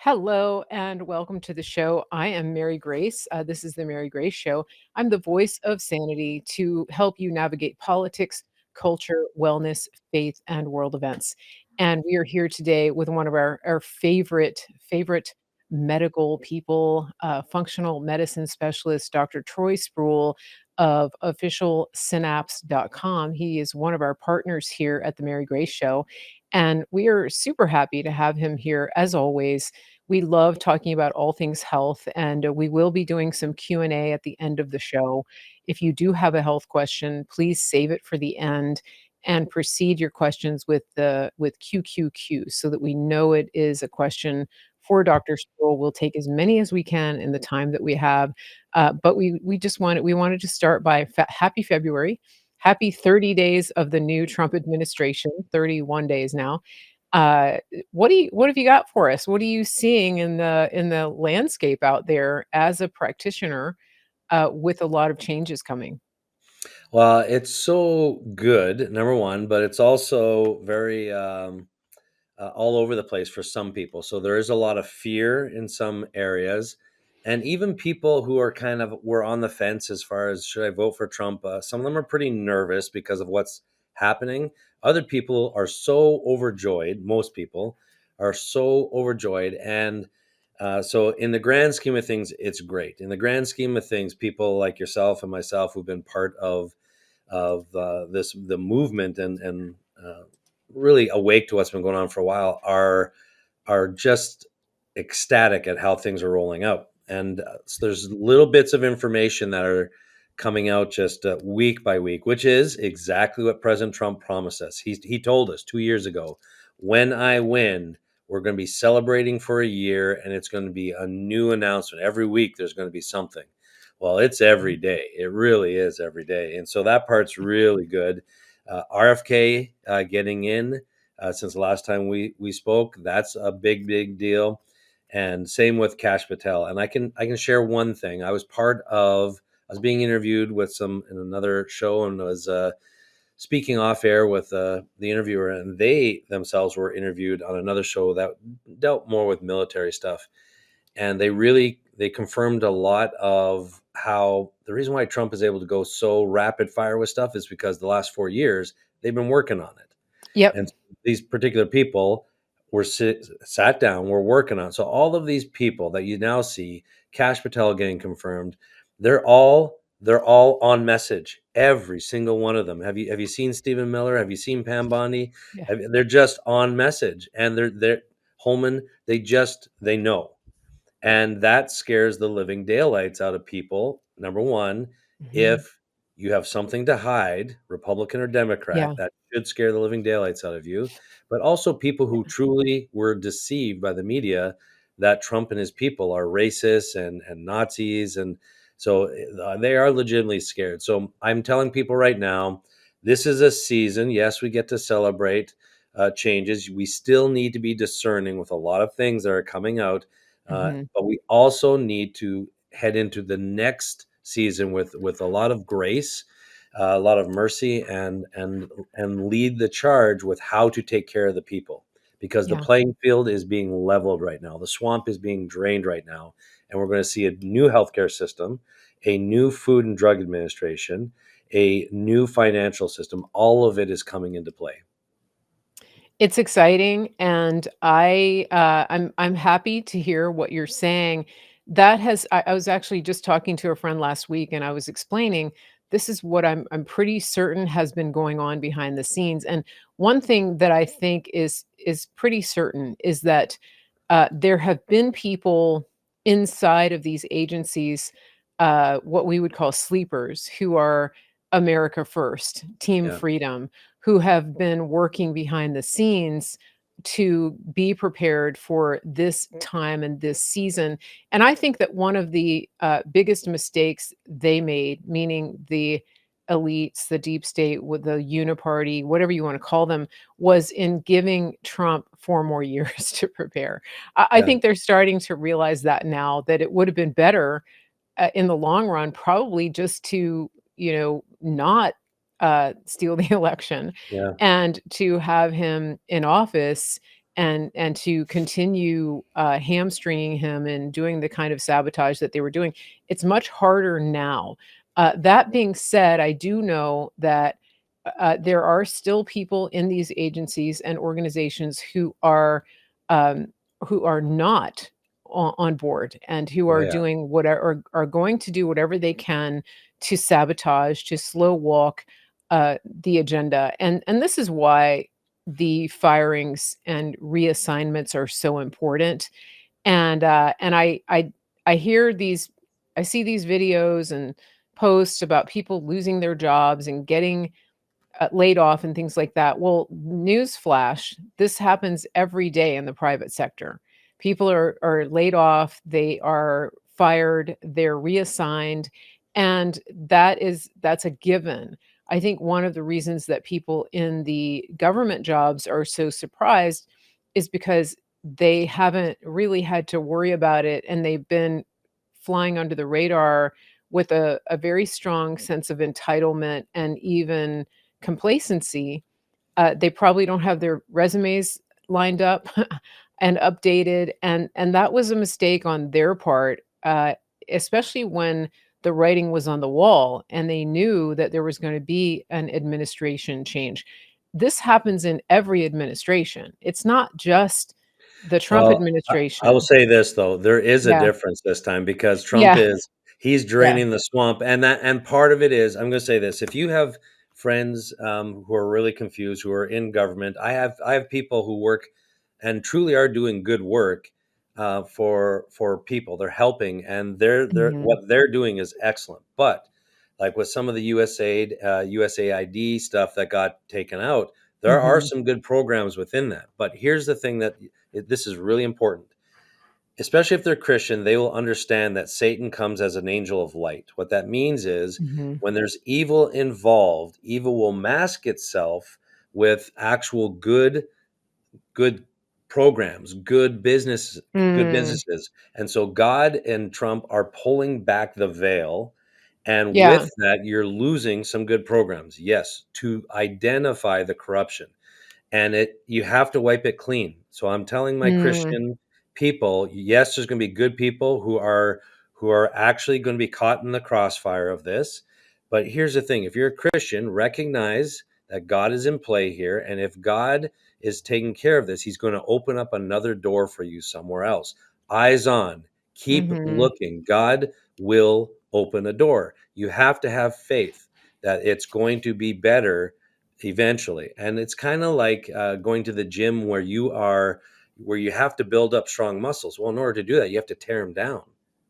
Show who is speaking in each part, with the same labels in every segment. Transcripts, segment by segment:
Speaker 1: Hello and welcome to the show. I am Mary Grace. This is the Mary Grace Show. I'm the voice of sanity to help you navigate politics, culture, wellness, faith, and world events. And we are here today with one of our favorite medical people, functional medicine specialist, Dr. Troy Spurrill of officialsynapse.com. He is one of our partners here at the Mary Grace Show. And we are super happy to have him here as always. We love talking about all things health, and we will be doing some Q&A at the end of the show. If you do have a health question, please save it for the end and proceed your questions with QQQ so that we know it is a question for Dr. Sproul. We'll take as many as we can in the time that we have. But we wanted to start by happy February. Happy 30 days of the new Trump administration, 31 days now. Uh, what have you got for us? What are you seeing in the landscape out there as a practitioner, with a lot of changes coming?
Speaker 2: Well, it's so good, number one, but it's also very all over the place for some people. So there is a lot of fear in some areas, and even people who are were on the fence as far as should I vote for Trump. Some of them are pretty nervous because of what's happening. Other people are so overjoyed. Most people are so overjoyed, and so in the grand scheme of things, it's great. In the grand scheme of things, people like yourself and myself who've been part of the movement and really awake to what's been going on for a while are just ecstatic at how things are rolling out. And so there's little bits of information that are coming out just week by week, which is exactly what President Trump promised us. He told us 2 years ago, when I win, we're going to be celebrating for a year, and it's going to be a new announcement. Every week, there's going to be something. Well, it's every day. It really is every day. And so that part's really good. RFK getting in since the last time we spoke, that's a big deal. And same with Kash Patel. And I can share one thing. I was being interviewed with some in another show, and was speaking off air with the interviewer, and they themselves were interviewed on another show that dealt more with military stuff. And they confirmed a lot of how the reason why Trump is able to go so rapid fire with stuff is because the last 4 years they've been working on it.
Speaker 1: Yep.
Speaker 2: And these particular people sat down, were working on it. So all of these people that you now see, Kash Patel getting confirmed, they're all on message. Every single one of them. Have you seen Stephen Miller? Have you seen Pam Bondi?
Speaker 1: Yeah.
Speaker 2: They're just on message, and they're Holman. They know, and that scares the living daylights out of people. Number one,
Speaker 1: Mhm.
Speaker 2: if you have something to hide, Republican or
Speaker 1: Yeah.
Speaker 2: Democrat, that should scare the living daylights out of you. But also people who truly were deceived by the media that Trump and his people are racists and Nazis. And so they are legitimately scared. So I'm telling people right now, this is a season. Yes, we get to celebrate changes. We still need to be discerning with a lot of things that are coming out,
Speaker 1: Mhm.
Speaker 2: but we also need to head into the next season with a lot of grace, a lot of mercy, and lead the charge with how to take care of the people, because the
Speaker 1: Yeah.
Speaker 2: playing field is being leveled right now. The swamp is being drained right now, and we're going to see a new healthcare system, a new Food and Drug Administration, a new financial system. All of it is coming into play.
Speaker 1: It's exciting, and I'm happy to hear what you're saying. I was actually just talking to a friend last week, and I was explaining this is what I'm pretty certain has been going on behind the scenes. And one thing that I think is pretty certain is that there have been people inside of these agencies, what we would call sleepers, who are America First, Team
Speaker 2: Yeah,
Speaker 1: Freedom, who have been working behind the scenes to be prepared for this time and this season. And I think that one of the biggest mistakes they made, meaning the elites, the deep state, with the uniparty, whatever you want to call them, was in giving Trump 4 more years to prepare. I
Speaker 2: yeah,
Speaker 1: think they're starting to realize that now, that it would have been better in the long run, probably just to, not steal the election
Speaker 2: yeah,
Speaker 1: and to have him in office and to continue, hamstringing him and doing the kind of sabotage that they were doing. It's much harder now. That being said, I do know that, there are still people in these agencies and organizations um, who are not on board and who
Speaker 2: Oh,
Speaker 1: are
Speaker 2: yeah.
Speaker 1: doing whatever are going to do whatever they can to sabotage, to slow walk, the agenda, and this is why the firings and reassignments are so important, and I hear these I see these videos and posts about people losing their jobs and getting, laid off and things like that. Well, newsflash, this happens every day in the private sector. People are laid off, they are fired, they're reassigned, and that's a given. I think one of the reasons that people in the government jobs are so surprised is because they haven't really had to worry about it, and they've been flying under the radar with a very strong sense of entitlement and even complacency. They probably don't have their resumes lined up and updated, and that was a mistake on their part, especially when the writing was on the wall and they knew that there was gonna be an administration change. This happens in every administration. It's not just the Trump
Speaker 2: Well, I will
Speaker 1: administration.
Speaker 2: say this though, there is a
Speaker 1: Yeah.
Speaker 2: difference this time because Trump
Speaker 1: Yeah.
Speaker 2: is he's
Speaker 1: Yeah.
Speaker 2: draining the swamp, and part of it is I'm gonna say this, if you have friends, who are really confused, who are in government, I have people who work and truly are doing good work, for people. They're helping, and they're
Speaker 1: Mhm.
Speaker 2: what they're doing is excellent, but, like, with some of the USAID, USAID stuff that got taken out, there are
Speaker 1: Mhm.
Speaker 2: some good programs within that, but here's the thing that this is really important. Especially if they're Christian, they will understand that Satan comes as an angel of light. What that means is
Speaker 1: Mhm.
Speaker 2: when there's evil involved, evil will mask itself with actual good programs, good
Speaker 1: Mm.
Speaker 2: businesses. And so God and Trump are pulling back the veil. And
Speaker 1: Yeah.
Speaker 2: with that, you're losing some good programs. Yes, to identify the corruption, and it you have to wipe it clean. So I'm telling my
Speaker 1: Mm.
Speaker 2: Christian people, yes, there's going to be good people who are actually going to be caught in the crossfire of this. But here's the thing, if you're a Christian, recognize that God is in play here, and if God is taking care of this, he's going to open up another door for you somewhere else. Eyes on, keep
Speaker 1: Mhm.
Speaker 2: looking. God will open a door. You have to have faith that it's going to be better eventually. And it's kind of like going to the gym where you have to build up strong muscles. Well, in order to do that, you have to tear them down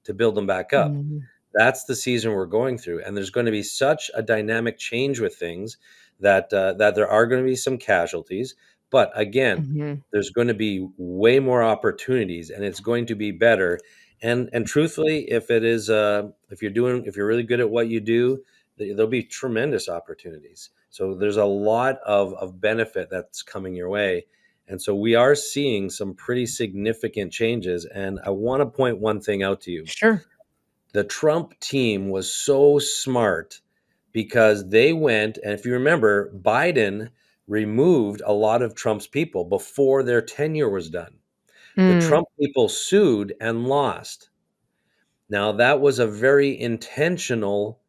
Speaker 2: to build them back up.
Speaker 1: Mhm.
Speaker 2: That's the season we're going through, and there's going to be such a dynamic change with things that there are going to be some casualties. But again,
Speaker 1: Mhm.
Speaker 2: there's going to be way more opportunities, and it's going to be better. And truthfully, if you're really good at what you do, there'll be tremendous opportunities. So there's a lot of benefit that's coming your way. And so we are seeing some pretty significant changes. And I want to point one thing out to you.
Speaker 1: Sure.
Speaker 2: The Trump team was so smart because they went, and if you remember, Biden removed a lot of Trump's people before their tenure was done. The
Speaker 1: Mm.
Speaker 2: Trump people sued and lost. Now, that was a very intentional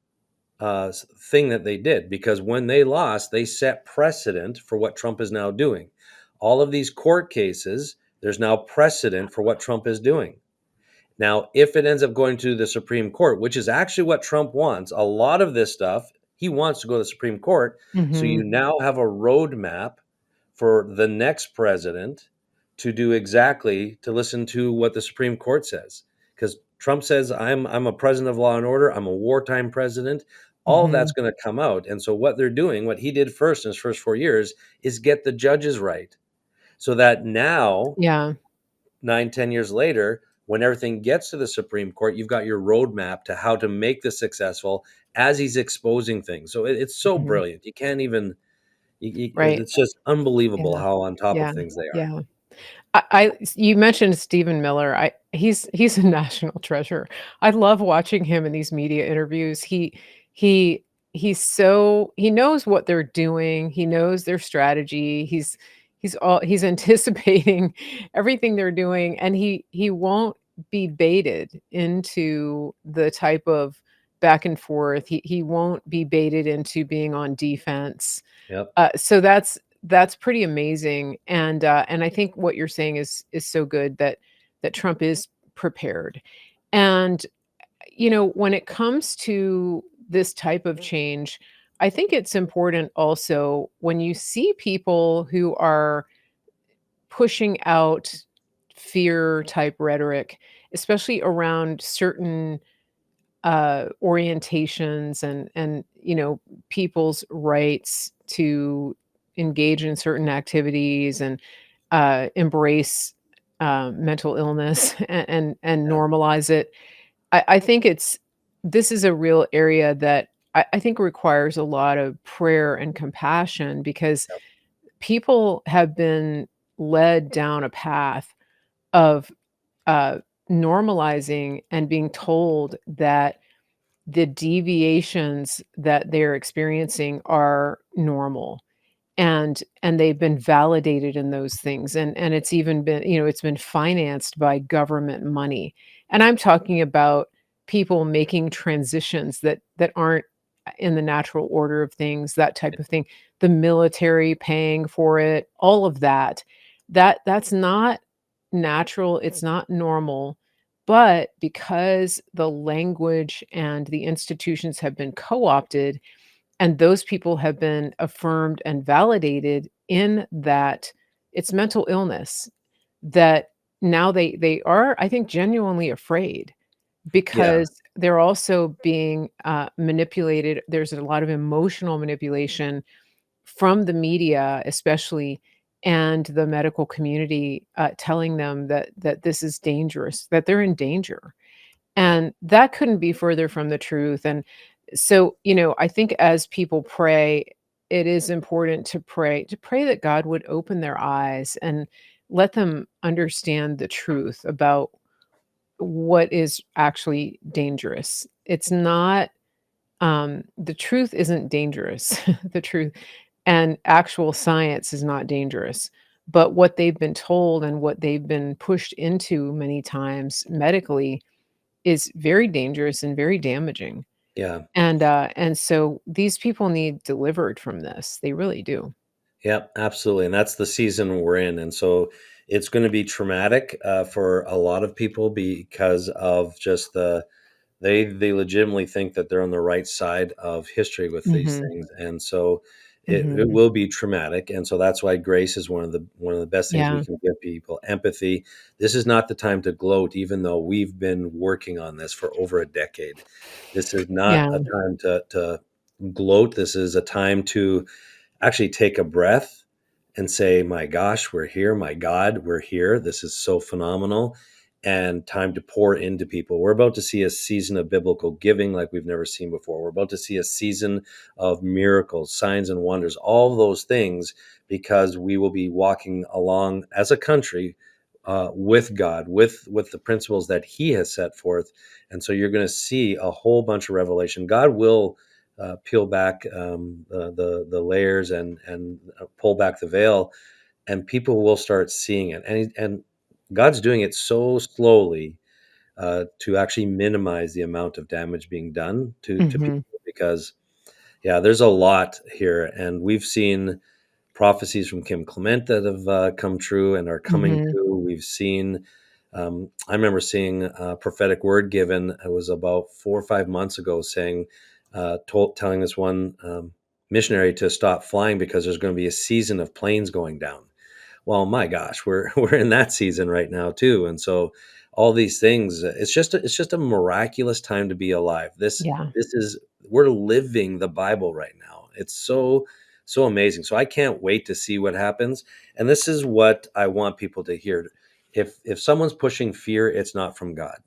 Speaker 2: thing that they did because when they lost, they set precedent for what Trump is now doing. All of these court cases, there's now precedent for what Trump is doing. Now, if it ends up going to the Supreme Court, which is actually what Trump wants, a lot of this stuff, he wants to go to the Supreme Court. So you
Speaker 1: Mhm.
Speaker 2: now have a roadmap for the next president to do exactly to listen to what the Supreme Court says. Because Trump says, I'm a president of law and order, I'm a wartime president. All that's
Speaker 1: Mhm.
Speaker 2: going to come out. And so what they're doing, what he did first in his first 4 years, is get the judges right. So that now 9, 10 years later, when everything gets to the Supreme Court, you've got your roadmap to how to make this successful as he's exposing things. So it's so
Speaker 1: Mhm.
Speaker 2: brilliant. You can't even,
Speaker 1: Right.
Speaker 2: it's just unbelievable
Speaker 1: Yeah.
Speaker 2: how on top of
Speaker 1: Yeah.
Speaker 2: things they are.
Speaker 1: Yeah. I you mentioned Stephen Miller. He's a national treasure. I love watching him in these media interviews. He knows what they're doing. He knows their strategy. he's anticipating everything they're doing, and he won't be baited into the type of back and forth. He won't be baited into being on defense.
Speaker 2: Yep.
Speaker 1: So that's pretty amazing, and I think what you're saying is so good that Trump is prepared. And, when it comes to this type of change, I think it's important also when you see people who are pushing out fear type rhetoric, especially around certain orientations and people's rights to engage in certain activities and embrace mental illness and
Speaker 2: Yeah.
Speaker 1: normalize it. I think this is a real area that I think requires a lot of prayer and compassion because
Speaker 2: Yep.
Speaker 1: people have been led down a path of uh, normalizing and being told that the deviations that they're experiencing are normal, and they've been validated in those things, and it's even been it's been financed by government money, and I'm talking about people making transitions that aren't in the natural order of things, that type of thing, the military paying for it, all of that. That's not natural, it's not normal, but because the language and the institutions have been co-opted, and those people have been affirmed and validated in that it's mental illness, that now they are, I think, genuinely afraid
Speaker 2: Yeah.
Speaker 1: because they're also being, manipulated. There's a lot of emotional manipulation from the media, especially, and the medical community, telling them that this is dangerous, that they're in danger.
Speaker 2: Yeah.
Speaker 1: And that couldn't be further from the truth, and so, I think as people pray, it is important to pray that God would open their eyes and let them understand the truth about what is actually dangerous. It's not, the truth isn't dangerous. The truth and actual science is not dangerous, but what they've been told and what they've been pushed into many times medically is very dangerous and very damaging.
Speaker 2: Yeah.
Speaker 1: And so these people need delivered from this. They really do.
Speaker 2: Yep, absolutely, and that's the season we're in, and so it's going to be traumatic for a lot of people because of just they legitimately think that they're on the right side of history with these
Speaker 1: Mhm.
Speaker 2: things, and so it
Speaker 1: Mhm.
Speaker 2: will be traumatic, and so that's why grace is one of the best things we
Speaker 1: Yeah.
Speaker 2: can give people. Empathy. This is not the time to gloat, even though we've been working on this for over a decade. This is not
Speaker 1: Yeah.
Speaker 2: a time to gloat. This is a time to actually take a breath and say, "My gosh, we're here. My God, we're here. This is so phenomenal." And time to pour into people. We're about to see a season of biblical giving like we've never seen before. We're about to see a season of miracles, signs, and wonders, all of those things, because we will be walking along as a country with God, with the principles that He has set forth. And so you're going to see a whole bunch of revelation. God will peel back the layers and pull back the veil, and people will start seeing it. And God's doing it so slowly to actually minimize the amount of damage being done to people,
Speaker 1: Mhm.
Speaker 2: because yeah, there's a lot here, and we've seen prophecies from Kim Clement that have come true and are coming
Speaker 1: Mhm.
Speaker 2: true. We've seen, I remember seeing a prophetic word given. It was about 4 or 5 months ago, saying, telling this one missionary to stop flying because there's going to be a season of planes going down. Well, my gosh, we're we're in that season right now too, and so all these things, it's just a miraculous time to be alive.
Speaker 1: Yeah.
Speaker 2: This is we're living the Bible right now. It's so amazing. So I can't wait to see what happens. And this is what I want people to hear. If someone's pushing fear, it's not from God.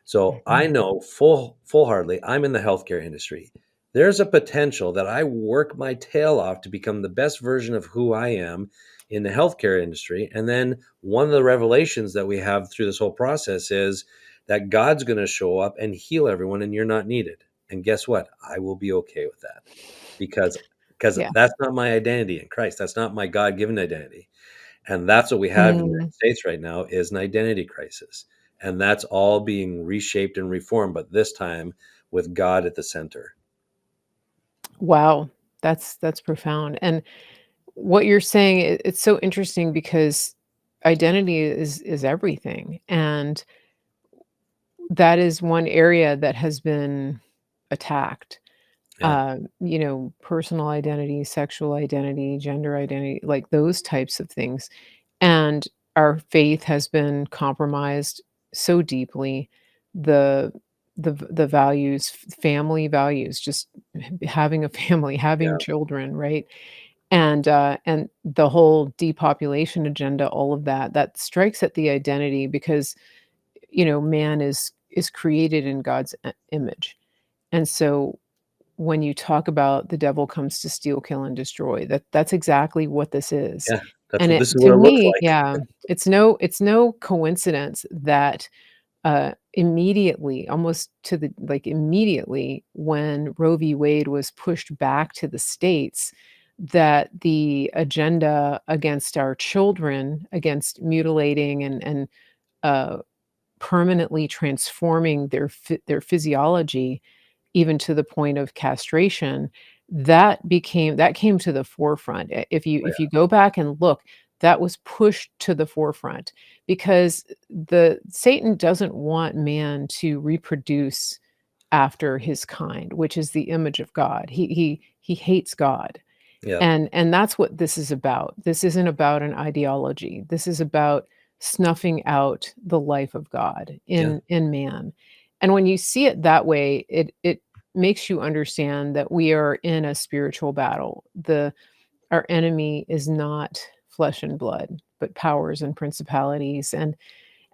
Speaker 2: So I
Speaker 1: Mhm.
Speaker 2: know full heartedly, I'm in the healthcare industry. There's a potential that I work my tail off to become the best version of who I am in the healthcare industry. And then one of the revelations that we have through this whole process is that God's going to show up and heal everyone and you're not needed. And guess what? I will be okay with that because because
Speaker 1: Yeah.
Speaker 2: that's not my identity in Christ. That's not my God-given identity. And that's what we have in the
Speaker 1: Mm.
Speaker 2: United States right now is an identity crisis. And that's all being reshaped and reformed, but this time with God at the center.
Speaker 1: Wow. That's profound. And what you're saying, it's so interesting because identity is everything. And that is one area that has been attacked.
Speaker 2: Yeah.
Speaker 1: Personal identity, sexual identity, gender identity, like those types of things. And our faith has been compromised so deeply. The the values, family values, just having a family, having
Speaker 2: Yeah.
Speaker 1: children, right? And the whole depopulation agenda, all of that strikes at the identity because, man is created in God's image. And so when you talk about the devil comes to steal, kill, and destroy, that's exactly what this is.
Speaker 2: Yeah. That's
Speaker 1: And
Speaker 2: what
Speaker 1: it
Speaker 2: this is
Speaker 1: to
Speaker 2: what it looks
Speaker 1: me,
Speaker 2: like.
Speaker 1: yeah, it's no coincidence that, immediately, almost to the like, immediately when Roe v. Wade was pushed back to the states, that the agenda against our children, against mutilating and, uh, permanently transforming their physiology, even to the point of castration, that came to the forefront. If you go back and look, that was pushed to the forefront because the Satan doesn't want man to reproduce after his kind, which is the image of God. He hates God.
Speaker 2: Yeah.
Speaker 1: And that's what this is about. This isn't about an ideology. This is about snuffing out the life of God
Speaker 2: Yeah.
Speaker 1: in man. And when you see it that way, it makes you understand that we are in a spiritual battle. The Our enemy is not flesh and blood, but powers and principalities. And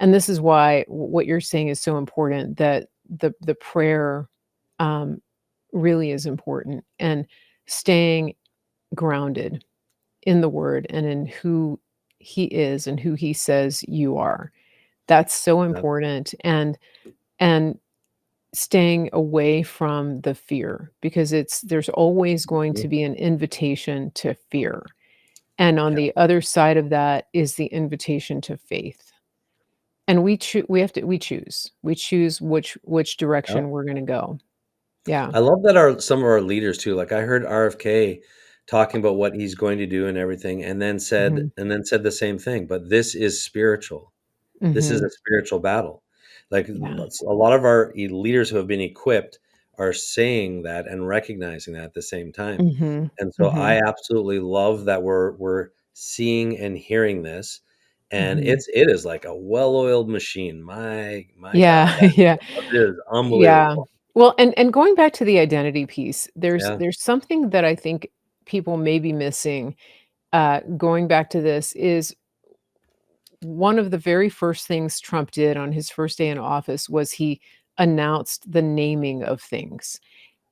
Speaker 1: this is why what you're saying is so important, that the prayer um, really is important, and staying grounded in the word and in who he is and who he says you are. That's so
Speaker 2: Yeah.
Speaker 1: important, and staying away from the fear, because there's always going
Speaker 2: Mhm.
Speaker 1: to be an invitation to fear. And on
Speaker 2: Yeah.
Speaker 1: the other side of that is the invitation to faith. And we choose. We choose which
Speaker 2: Yeah.
Speaker 1: direction we're going to go. Yeah.
Speaker 2: I love that some of our leaders too. Like I heard RFK talking about what he's going to do and everything,
Speaker 1: Mhm.
Speaker 2: and then said the same thing. But this is spiritual. This is a
Speaker 1: Mhm.
Speaker 2: spiritual battle. Like
Speaker 1: Yeah.
Speaker 2: a lot of our leaders who have been equipped are saying that and recognizing that at the same time.
Speaker 1: Mhm.
Speaker 2: And so I
Speaker 1: Mhm.
Speaker 2: absolutely love that we're seeing and hearing this. And
Speaker 1: Mhm.
Speaker 2: it is like a well-oiled machine. My God,
Speaker 1: Yeah. Yeah.
Speaker 2: it is
Speaker 1: Yeah.
Speaker 2: unbelievable.
Speaker 1: Well, and going back to the identity piece,
Speaker 2: Yeah,
Speaker 1: there's something that I think people may be missing, going back to this, is one of the very first things Trump did on his first day in office was he announced the naming of things.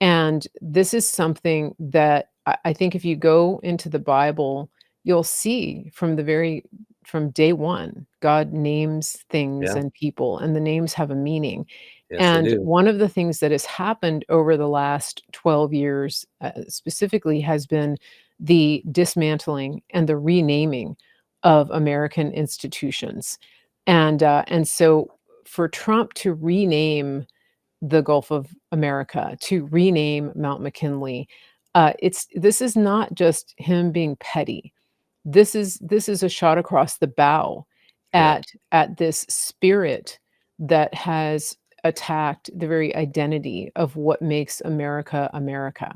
Speaker 1: And this is something that I think if you go into the Bible, you'll see from day one, God names things
Speaker 2: yeah,
Speaker 1: and people, and the names have a meaning.
Speaker 2: yes, they
Speaker 1: And
Speaker 2: do.
Speaker 1: one of the things that has happened over the last 12 years, specifically, has been the dismantling and the renaming of American institutions. And so for Trump to rename the Gulf of America, to rename Mount McKinley, this is not just him being petty. This is a shot across the bow
Speaker 2: Yeah,
Speaker 1: at this spirit that has attacked the very identity of what makes America America.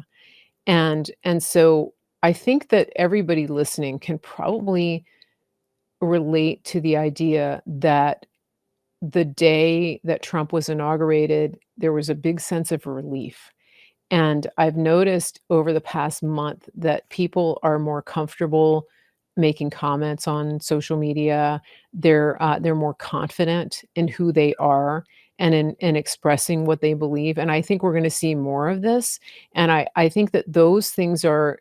Speaker 1: And so I think that everybody listening can probably relate to the idea that the day that Trump was inaugurated, there was a big sense of relief. And I've noticed over the past month that people are more comfortable making comments on social media. They're more confident in who they are and in expressing what they believe. And I think we're going to see more of this. And I think that those things are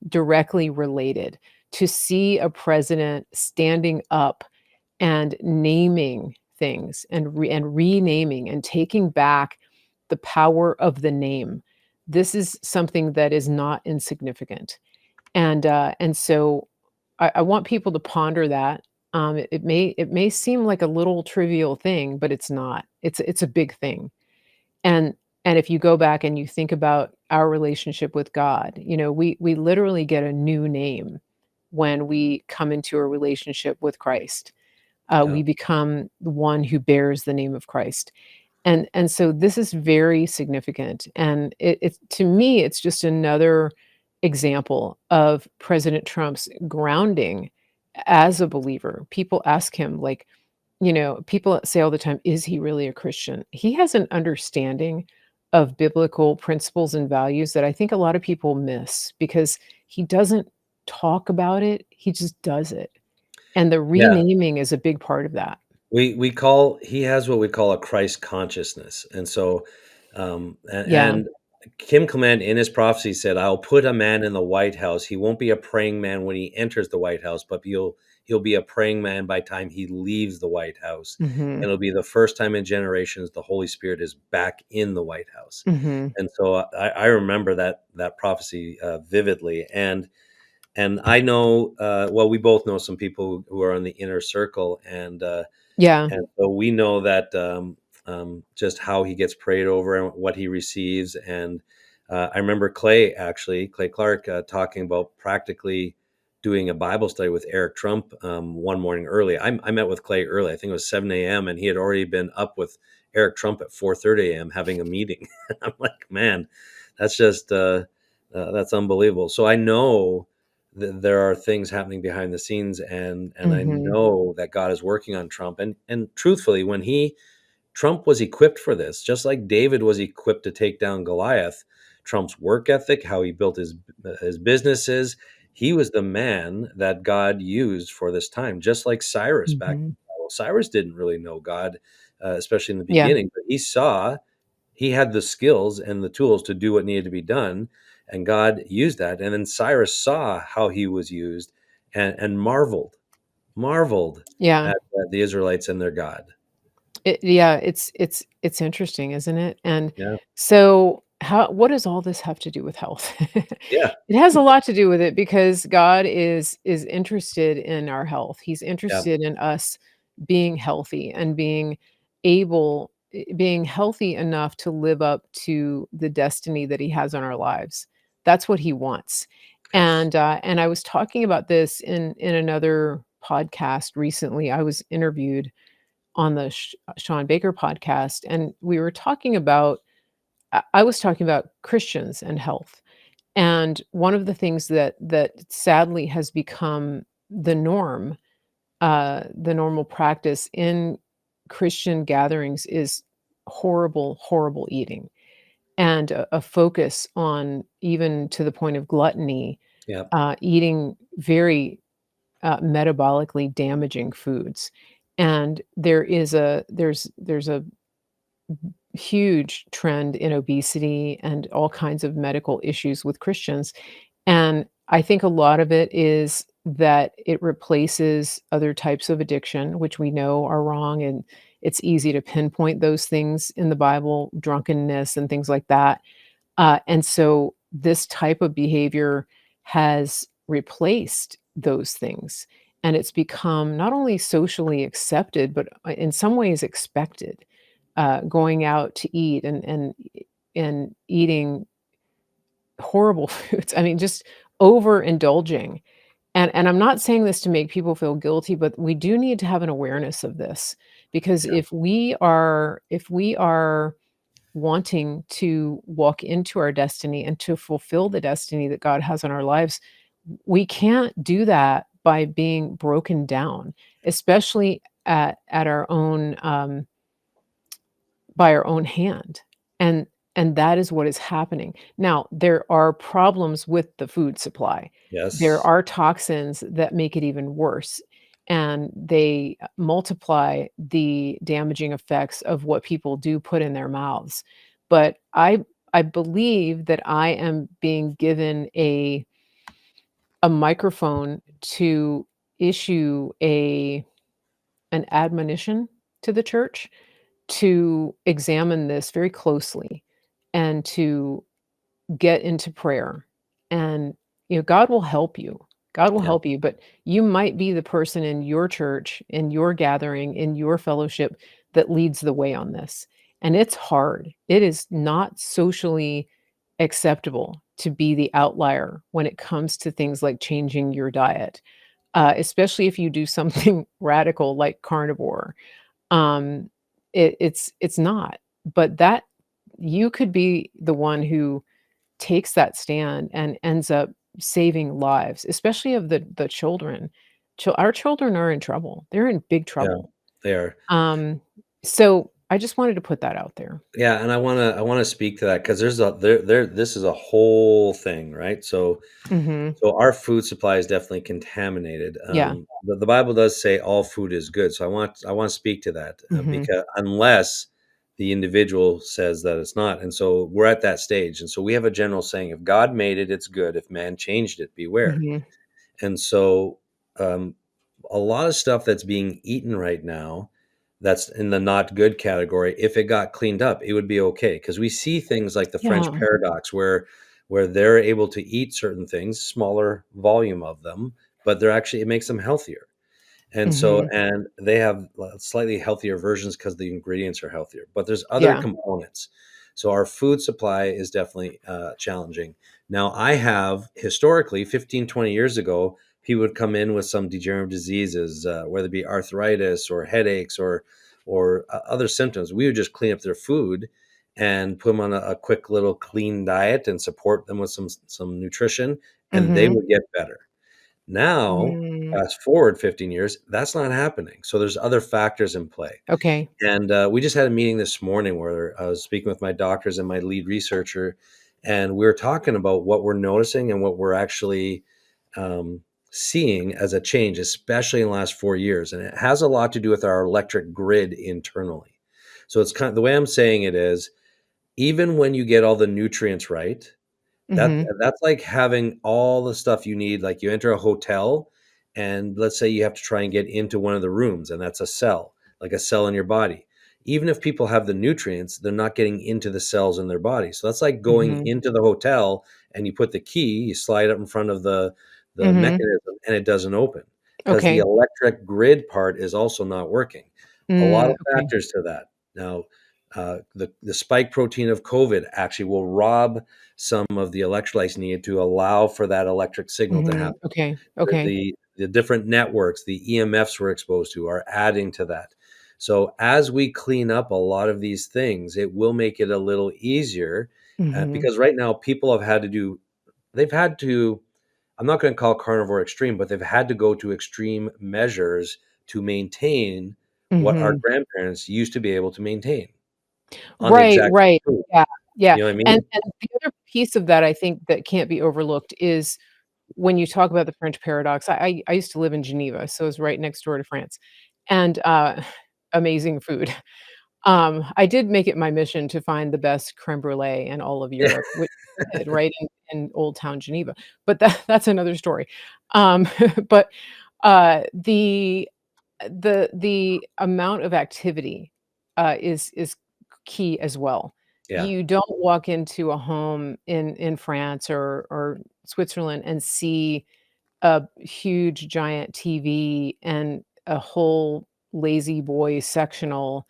Speaker 1: directly related. To see a president standing up and naming things and renaming and taking back the power of the name. this is something that is not insignificant. And so I want people to ponder that. It may seem like a little trivial thing, but it's not. It's a big thing. And and if you go back and you think about our relationship with God, we literally get a new name when we come into a relationship with Christ.
Speaker 2: Yeah.
Speaker 1: We become the one who bears the name of Christ. And so this is very significant, and it to me, it's just another example of President Trump's grounding as a believer. People ask him, like, people say all the time, "Is he really a Christian?" He has an understanding of biblical principles and values that I think a lot of people miss because he doesn't talk about it, he just does it, and the
Speaker 2: Yeah.
Speaker 1: renaming is a big part of that.
Speaker 2: We call he has what we call a Christ consciousness, and so,
Speaker 1: Yeah.
Speaker 2: and Kim Clement in his prophecy said, "I'll put a man in the White House. He won't be a praying man when he enters the White House, but he'll be a praying man by time he leaves the White House, and
Speaker 1: Mhm.
Speaker 2: it'll be the first time in generations the Holy Spirit is back in the White House."
Speaker 1: Mhm.
Speaker 2: And so I remember that prophecy vividly, and I know, well, we both know some people who are in the inner circle,
Speaker 1: Yeah.
Speaker 2: and so we know that just how he gets prayed over and what he receives. And I remember Clay Clark, talking about practically doing a Bible study with Eric Trump one morning early. I met with Clay early. I think it was 7 a.m. and he had already been up with Eric Trump at 4:30 a.m. having a meeting. I'm like, man, that's just that's unbelievable. So I know there are things happening behind the scenes, and I
Speaker 1: Mhm.
Speaker 2: know that God is working on Trump. And truthfully, when he Trump was equipped for this, just like David was equipped to take down Goliath. Trump's work ethic, how he built his businesses, he was the man that God used for this time. Just like Cyrus back in
Speaker 1: Mhm.
Speaker 2: the Bible. Cyrus didn't really know God, especially in the
Speaker 1: Yeah.
Speaker 2: beginning, but he had the skills and the tools to do what needed to be done, and God used that. And then Cyrus saw how he was used, and marveled
Speaker 1: Yeah.
Speaker 2: at the Israelites and their God.
Speaker 1: Yeah, it's interesting, isn't it? And
Speaker 2: Yeah,
Speaker 1: so what does all this have to do with health?
Speaker 2: yeah,
Speaker 1: It has a lot to do with it because God is interested in our health. He's
Speaker 2: yeah.
Speaker 1: interested in us being healthy and being healthy enough to live up to the destiny that he has on our lives. That's what he wants.
Speaker 2: Yes.
Speaker 1: And I was talking about this in another podcast recently. I was interviewed on the Sean Baker podcast, and we were talking about I was talking about Christians and health. And one of the things that sadly has become the normal practice in Christian gatherings is horrible, horrible eating, and a focus on, even to the point of gluttony,
Speaker 2: Yeah.
Speaker 1: eating very metabolically damaging foods. And there's a huge trend in obesity and all kinds of medical issues with Christians. And I think a lot of it is that it replaces other types of addiction, which we know are wrong. And it's easy to pinpoint those things in the Bible, drunkenness and things like that. And so this type of behavior has replaced those things. And it's become not only socially accepted, but in some ways expected. Going out to eat and eating horrible foods. I mean, just overindulging. And I'm not saying this to make people feel guilty, but we do need to have an awareness of this, because
Speaker 2: Yeah.
Speaker 1: if we are wanting to walk into our destiny and to fulfill the destiny that God has on our lives, we can't do that by being broken down, especially at our own by our own hand. And and that is what is happening. Now, there are problems with the food supply. There
Speaker 2: Yes.
Speaker 1: are toxins that make it even worse, and they multiply the damaging effects of what people do put in their mouths. But I believe that I am being given a microphone to issue a an admonition to the church to examine this very closely and to get into prayer and, God will help you. God will
Speaker 2: Yeah,
Speaker 1: help you, but you might be the person in your church, in your gathering, in your fellowship that leads the way on this. And it's hard. It is not socially acceptable to be the outlier when it comes to things like changing your diet, especially if you do something radical like carnivore. Um, it's not, but that you could be the one who takes that stand and ends up saving lives, especially of the children. Our children are in trouble. They're in big
Speaker 2: yeah,
Speaker 1: trouble.
Speaker 2: they are.
Speaker 1: Um, so I just wanted to put that out there.
Speaker 2: Yeah, and I wanna speak to that because there's a there this is a whole thing, right?
Speaker 1: Mhm.
Speaker 2: So our food supply is definitely contaminated.
Speaker 1: Yeah.
Speaker 2: The Bible does say all food is good, so I want to speak to that
Speaker 1: Mhm.
Speaker 2: because unless the individual says that it's not, and so we're at that stage, and so we have a general saying: if God made it, it's good. If man changed it, beware.
Speaker 1: Mhm.
Speaker 2: And so, um, a lot of stuff that's being eaten right now that's in the not good category, if it got cleaned up, it would be okay. Because we see things like the French
Speaker 1: Yeah.
Speaker 2: paradox where they're able to eat certain things, smaller volume of them, but they're actually it makes them healthier.
Speaker 1: Mhm.
Speaker 2: And they have slightly healthier versions because the ingredients are healthier, but there's other
Speaker 1: Yeah.
Speaker 2: components. So our food supply is definitely challenging. Now, I have historically 15, 20 years ago, people would come in with some degenerative diseases, whether it be arthritis or headaches or other symptoms. We would just clean up their food and put them on a quick little clean diet and support them with some nutrition, and they
Speaker 1: Mhm.
Speaker 2: would get better. Now,
Speaker 1: Mm.
Speaker 2: fast forward 15 years, that's not happening. So there's other factors in play.
Speaker 1: Okay.
Speaker 2: And we just had a meeting this morning where I was speaking with my doctors and my lead researcher, and we were talking about what we're noticing and what we're actually um, seeing as a change, especially in the last 4 years. And it has a lot to do with our electric grid internally. So it's kind of the way I'm saying it is even when you get all the nutrients right,
Speaker 1: Mhm.
Speaker 2: that's like having all the stuff you need, like, you enter a hotel, and let's say you have to try and get into one of the rooms, and that's a cell, like a cell in your body. Even if people have the nutrients, they're not getting into the cells in their body. So that's like going
Speaker 1: Mhm.
Speaker 2: into the hotel, and you put the key, you slide it in front of the
Speaker 1: Mhm.
Speaker 2: mechanism, and it doesn't open because the
Speaker 1: Okay.
Speaker 2: electric grid part is also not working. A lot of
Speaker 1: Okay.
Speaker 2: factors to that. Now, the spike protein of COVID actually will rob some of the electrolytes needed to allow for that electric signal to
Speaker 1: Mhm.
Speaker 2: happen.
Speaker 1: Okay.
Speaker 2: The
Speaker 1: Okay.
Speaker 2: the the different networks, the EMFs we're exposed to are adding to that. So as we clean up a lot of these things, it will make it a little easier,
Speaker 1: Mhm.
Speaker 2: because right now people have had to do they've had to I'm not gonna call carnivore extreme, but they've had to go to extreme measures to maintain what our
Speaker 1: Mhm.
Speaker 2: grandparents used to be able to maintain on the
Speaker 1: Right,
Speaker 2: exact
Speaker 1: right.
Speaker 2: same food.
Speaker 1: Yeah, yeah,
Speaker 2: You know what I mean?
Speaker 1: and the other piece of that I think that can't be overlooked is when you talk about the French paradox. I used to live in Geneva, so it's right next door to France, and, amazing food. I did make it my mission to find the best crème brûlée in all of
Speaker 2: Yeah,
Speaker 1: Europe, which I did, right in Old Town Geneva, but that's another story. Um, but, the the amount of activity, is key as well.
Speaker 2: yeah,
Speaker 1: You don't walk into a home in France or Switzerland and see a huge giant TV and a whole lazy boy sectional.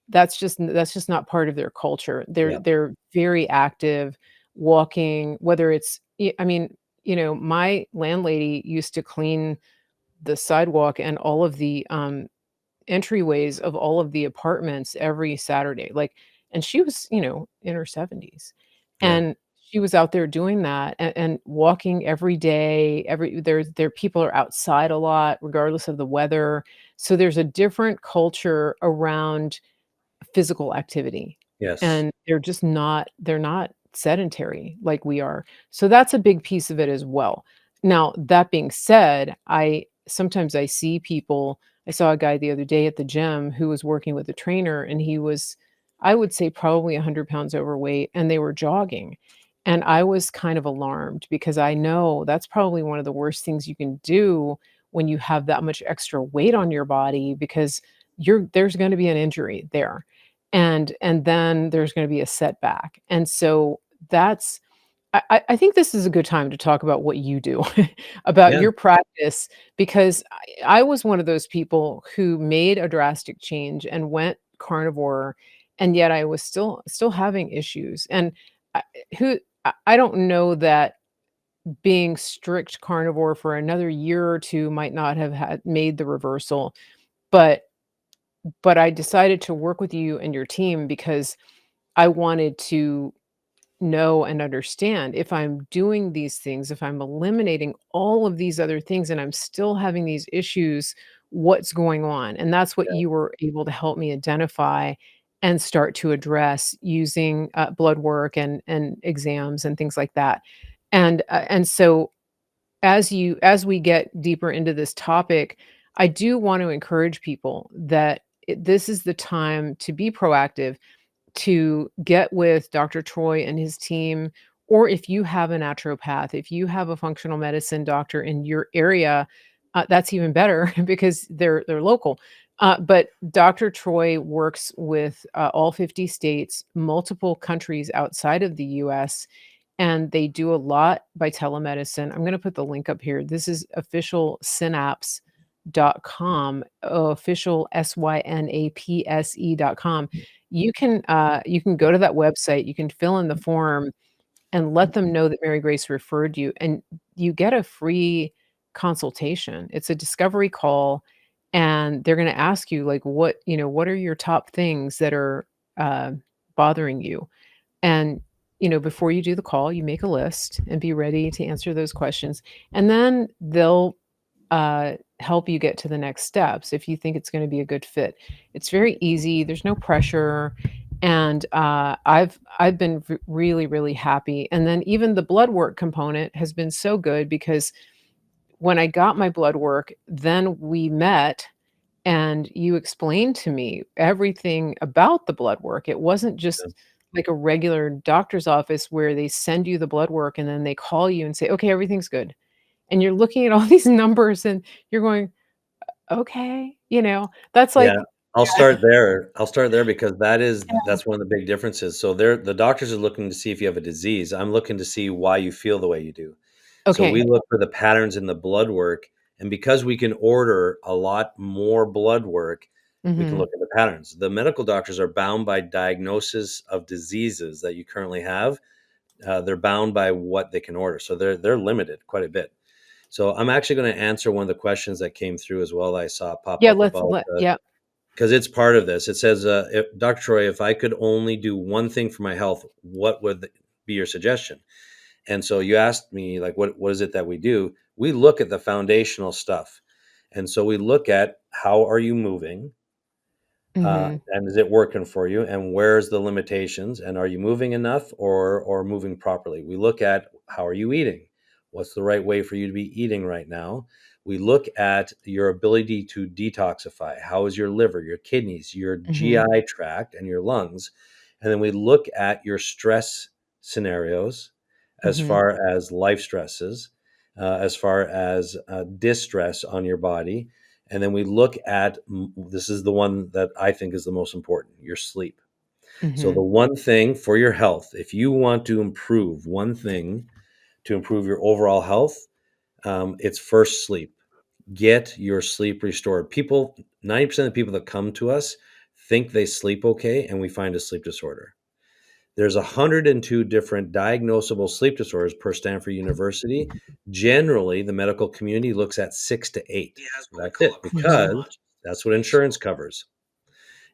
Speaker 1: That's just not part of their culture. They're
Speaker 2: yeah,
Speaker 1: they're very active, walking, whether it's I mean, my landlady used to clean the sidewalk and all of the, entryways of all of the apartments every Saturday, like, and she was, in her 70s,
Speaker 2: yeah,
Speaker 1: and she was out there doing that and walking every day. People are outside a lot regardless of the weather, so there's a different culture around physical activity,
Speaker 2: yes,
Speaker 1: and they're not sedentary like we are. So that's a big piece of it as well. Now, that being said, I see people. I saw a guy the other day at the gym who was working with a trainer, and he was, I would say, probably 100 pounds overweight, and they were jogging. And I was kind of alarmed because I know that's probably one of the worst things you can do when you have that much extra weight on your body, because there's going to be an injury there, and then there's gonna be a setback, and so that's I think this is a good time to talk about what you do, about
Speaker 2: Yeah,
Speaker 1: your practice, because I was one of those people who made a drastic change and went carnivore, and yet I was still having issues, and I who I don't know that being strict carnivore for another year or 2 might not have had made the reversal, but I decided to work with you and your team because I wanted to know and understand if I'm doing these things, if I'm eliminating all of these other things and I'm still having these issues, what's going on? And that's what
Speaker 2: yeah,
Speaker 1: you were able to help me identify and start to address using blood work and exams and things like that. And so as we get deeper into this topic, I do want to encourage people that this is the time to be proactive, to get with Dr. Troy and his team, or if you have a naturopath, if you have a functional medicine doctor in your area, that's even better because they're local. But Dr. Troy works with all 50 states, multiple countries outside of the U.S., and they do a lot by telemedicine. I'm going to put the link up here. This is official synapse.com, official synapse.com. You can go to that website, you can fill in the form and let them know that Mary Grace referred you, and you get a free consultation. It's a discovery call, and they're gonna ask you, like, what are your top things that are, uh, bothering you? And, before you do the call, you make a list and be ready to answer those questions, and then they'll help you get to the next steps if you think it's going to be a good fit. It's very easy. There's no pressure, and I've been really really happy. And then even the blood work component has been so good because when I got my blood work, then we met and you explained to me everything about the blood work. It wasn't
Speaker 2: yeah.
Speaker 1: just like a regular doctor's office where they send you the blood work and then they call you and say, okay, everything's good, and you're looking at all these numbers and you're going, "Okay," that's
Speaker 2: Yeah,
Speaker 1: like
Speaker 2: I'll
Speaker 1: yeah,
Speaker 2: start there. I'll start there because
Speaker 1: yeah.
Speaker 2: that's one of the big differences. So the doctors are looking to see if you have a disease. I'm looking to see why you feel the way you do. So we
Speaker 1: Okay.
Speaker 2: look for the patterns in the blood work, and because we can order a lot more blood work, we can
Speaker 1: Mhm,
Speaker 2: look at the patterns. The medical doctors are bound by diagnosis of diseases that you currently have. They're bound by what they can order, so they're limited quite a bit. So I'm actually going to answer one of the questions that came through as well that I saw pop
Speaker 1: yeah,
Speaker 2: up
Speaker 1: let's
Speaker 2: about
Speaker 1: let yeah,
Speaker 2: because it's part of this. It says, if, Dr. Troy, if I could only do one thing for my health, what would be your suggestion? And so you asked me, like, what is it that we do? We look at the foundational stuff. And so we look at how are you moving?
Speaker 1: mhm,
Speaker 2: And is it working for you? And where's the limitations? And are you moving enough or moving properly? We look at how are you eating? What's the right way for you to be eating right now? We look at your ability to detoxify. How is your liver, your kidneys, your
Speaker 1: mhm,
Speaker 2: GI tract, and your lungs? And then we look at your stress scenarios as
Speaker 1: mhm,
Speaker 2: far as life stresses, as far as distress on your body, and then we look at this is the one that I think is the most important, your sleep. So, the
Speaker 1: mhm,
Speaker 2: one thing for your health, if you want to improve one thing to improve your overall health, it's first sleep. Get your sleep restored. 90% of the people that come to us think they sleep okay, and we find a sleep disorder. There's 102 different diagnosable sleep disorders per Stanford University. Generally, the medical community looks at 6 to 8. That's it
Speaker 1: mhm,
Speaker 2: because that's what insurance covers.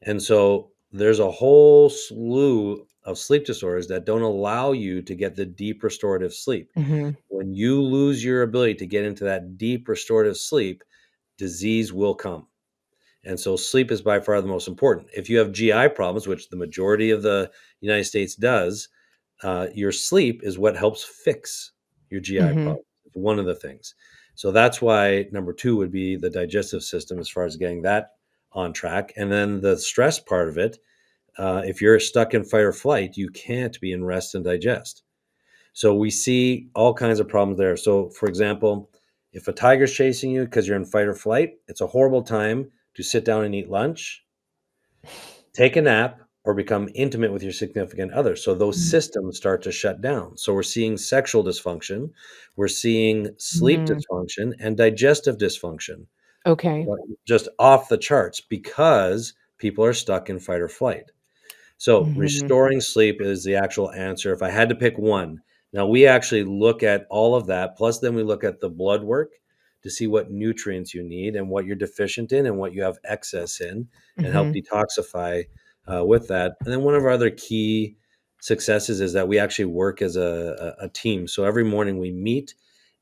Speaker 2: And so there's a whole slew of sleep disorders that don't allow you to get the deep restorative sleep.
Speaker 1: mhm,
Speaker 2: When you lose your ability to get into that deep restorative sleep, disease will come. And so sleep is by far the most important. If you have GI problems, which the majority of the United States does, your sleep is what helps fix your GI
Speaker 1: mhm,
Speaker 2: problems. It's one of the things. So that's why number two would be the digestive system as far as getting that on track. And then the stress part of it, if you're stuck in fight or flight, you can't be in rest and digest. So we see all kinds of problems there. So, for example, if a tiger's chasing you because you're in fight or flight, it's a horrible time to sit down and eat lunch, take a nap, or become intimate with your significant other. So those
Speaker 1: Mm.
Speaker 2: systems start to shut down. So we're seeing sexual dysfunction, we're seeing sleep
Speaker 1: Mhm.
Speaker 2: dysfunction, and digestive dysfunction,
Speaker 1: Okay.
Speaker 2: like, just off the charts because people are stuck in fight or flight. So,
Speaker 1: Mhm.
Speaker 2: restoring sleep is the actual answer if I had to pick one. Now, we actually look at all of that, plus then we look at the blood work to see what nutrients you need and what you're deficient in and what you have excess in, and help
Speaker 1: Mhm.
Speaker 2: detoxify with that. And then one of our other key successes is that we actually work as a team. So every morning we meet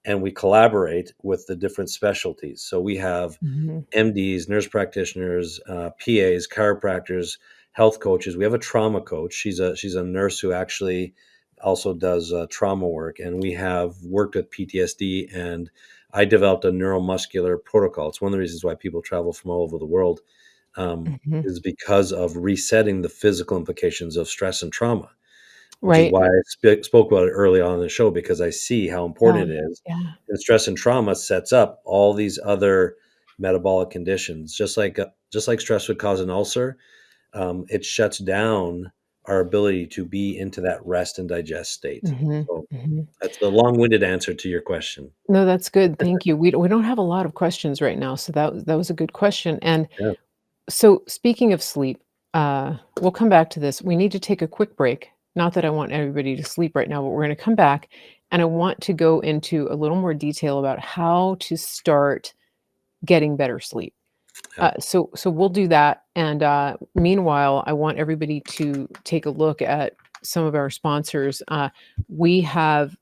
Speaker 2: and we collaborate with the different specialties. So we have
Speaker 1: Mhm.
Speaker 2: MDs, nurse practitioners, PAs, chiropractors, health coaches. We have a trauma coach. She's a nurse who actually also does trauma work, and we have worked with PTSD. And I developed a neuromuscular protocol. It's one of the reasons why people travel from all over the world,
Speaker 1: Mhm.
Speaker 2: is because of resetting the physical implications of stress and trauma, which is
Speaker 1: Right.
Speaker 2: why I spoke about it early on in the show, because I see how
Speaker 1: Yeah.
Speaker 2: important it is.
Speaker 1: Yeah.
Speaker 2: And stress and trauma sets up all these other metabolic conditions, just like stress would cause an ulcer. It shuts down our ability to be into that rest and digest state.
Speaker 1: Mhm.
Speaker 2: So
Speaker 1: Mhm.
Speaker 2: that's the long-winded answer to your question.
Speaker 1: No, that's good, thank you. We don't have a lot of questions right now, so that was a good question, and
Speaker 2: Yeah.
Speaker 1: so speaking of sleep, we'll come back to this. We need to take a quick break. Not that I want everybody to sleep right now, but we're gonna come back, and I want to go into a little more detail about how to start getting better sleep.
Speaker 2: Yeah.
Speaker 1: So we'll do that, and, meanwhile, I want everybody to take a look at some of our sponsors. We have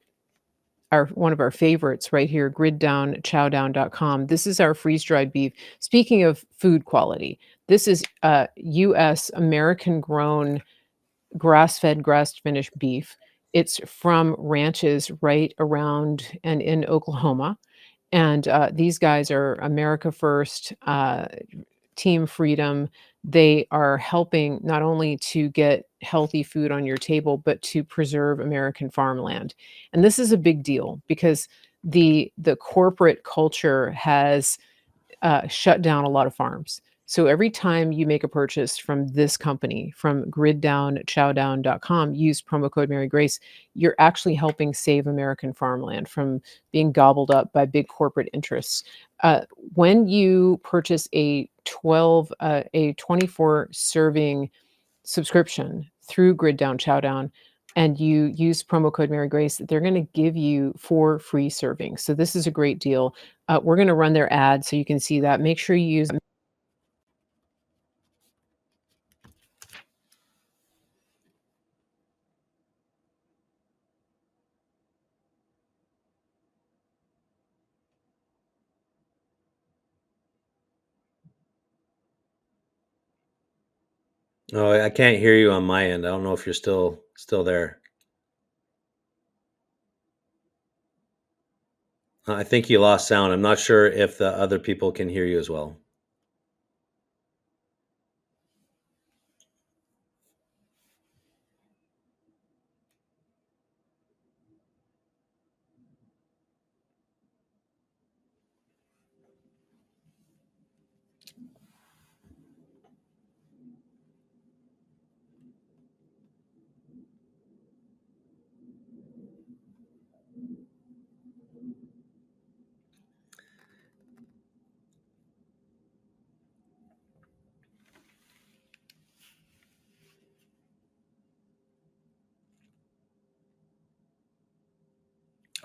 Speaker 1: our one of our favorites right here, griddownchowdown.com. This is our freeze-dried beef. Speaking of food quality, this is, US American-grown, grass-fed, grass-finished beef. It's from ranches right around and in Oklahoma, and, these guys are America First, Team Freedom. They are helping not only to get healthy food on your table, but to preserve American farmland. And this is a big deal because the corporate culture has shut down a lot of farms. So every time you make a purchase from this company, from griddownchowdown.com, use promo code Mary Grace, you're actually helping save American farmland from being gobbled up by big corporate interests. Uh, when you purchase a 24 serving subscription through Grid Down Chowdown and you use promo code Mary Grace, they're going to give you 4 free servings. So this is a great deal. We're going to run their ad so you can see that. Make sure you use.
Speaker 2: No, I can't hear you on my end. I don't know if you're still there. I think you lost sound. I'm not sure if the other people can hear you as well.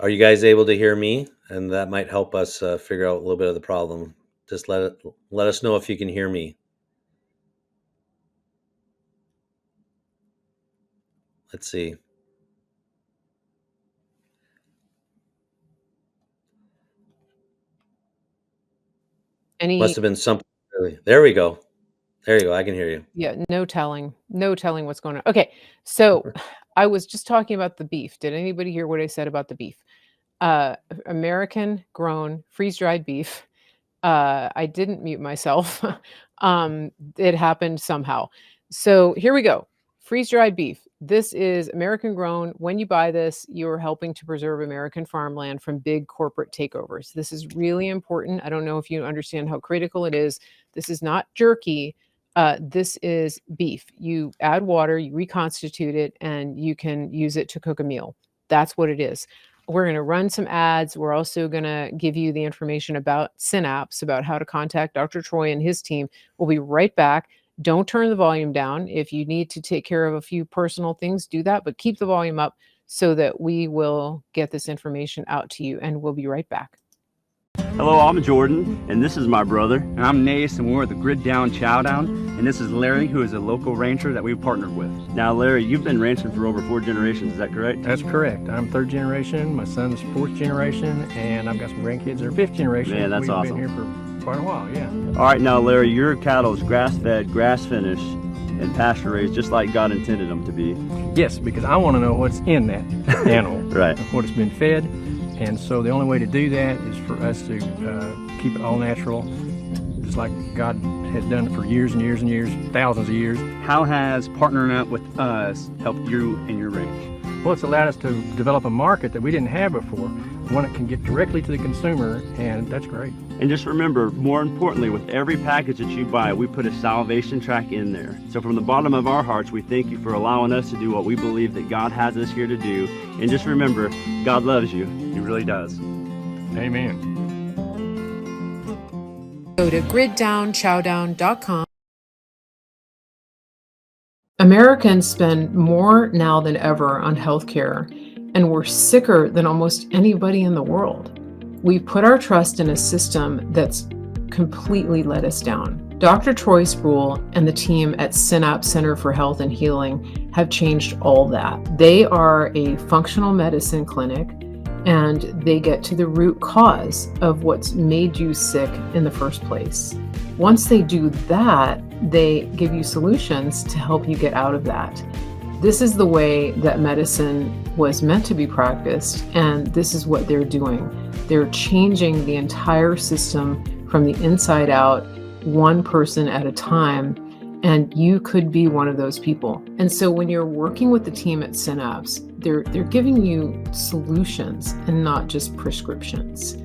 Speaker 2: Are you guys able to hear me? And that might help us figure out a little bit of the problem. Just let us know if you can hear me. Let's see. Must
Speaker 1: Any
Speaker 2: have been something early. There we go. There you go. I can hear you.
Speaker 1: Yeah, no telling what's going on. Okay, so I was just talking about the beef. Did anybody hear what I said about the beef? American grown freeze-dried beef. I didn't mute myself. It happened somehow. So here we go. Freeze-dried beef. This is American grown. When you buy this, you're helping to preserve American farmland from big corporate takeovers. This is really important. I don't know if you understand how critical it is. This is not jerky. This is beef. You add water, you reconstitute it, and you can use it to cook a meal. That's what it is. We're going to run some ads. We're also going to give you the information about Synapse, about how to contact Dr. Troy and his team. We'll be right back. Don't turn the volume down. If you need to take care of a few personal things, do that, but keep the volume up so that we will get this information out to you. And we'll be right back.
Speaker 3: Hello, I'm Jordan, and this is my brother. And I'm Nace, and we're at the Grid Down Chowdown. And this is Larry, who is a local rancher that we've partnered with. Now, Larry, you've been ranching for over 4 generations, is that correct?
Speaker 4: That's correct. I'm 3rd generation, my son's 4th generation, and I've got some grandkids that are 5th generation.
Speaker 3: Man, that's awesome.
Speaker 4: We've been here for quite a while, yeah.
Speaker 3: All right, now, Larry, your cattle is grass-fed, grass-finished, and pasture-raised, just like God intended them to be.
Speaker 4: Yes, because I want to know what's in that animal,
Speaker 3: Right.
Speaker 4: what it's been fed. And so the only way to do that is for us to keep it all natural, just like God has done it for years and years and years, thousands of years.
Speaker 3: How has partnering up with us helped you and your ranch?
Speaker 4: Well, it's allowed us to develop a market that we didn't have before, one that can get directly to the consumer, and that's great.
Speaker 3: And just remember, more importantly, with every package that you buy, we put a salvation track in there. So from the bottom of our hearts, we thank you for allowing us to do what we believe that God has us here to do. And just remember, God loves you. He really does.
Speaker 4: Amen.
Speaker 1: Go to griddownchowdown.com. Americans spend more now than ever on healthcare, and we're sicker than almost anybody in the world. We put our trust in a system that's completely let us down. Dr. Troy Spurrill and the team at Synapse Center for Health and Healing have changed all that. They are a functional medicine clinic, and they get to the root cause of what's made you sick in the first place. Once they do that, they give you solutions to help you get out of that. This is the way that medicine was meant to be practiced, and this is what they're doing. They're changing the entire system from the inside out, one person at a time, and you could be one of those people. And so when you're working with the team at Synapse, they're giving you solutions and not just prescriptions.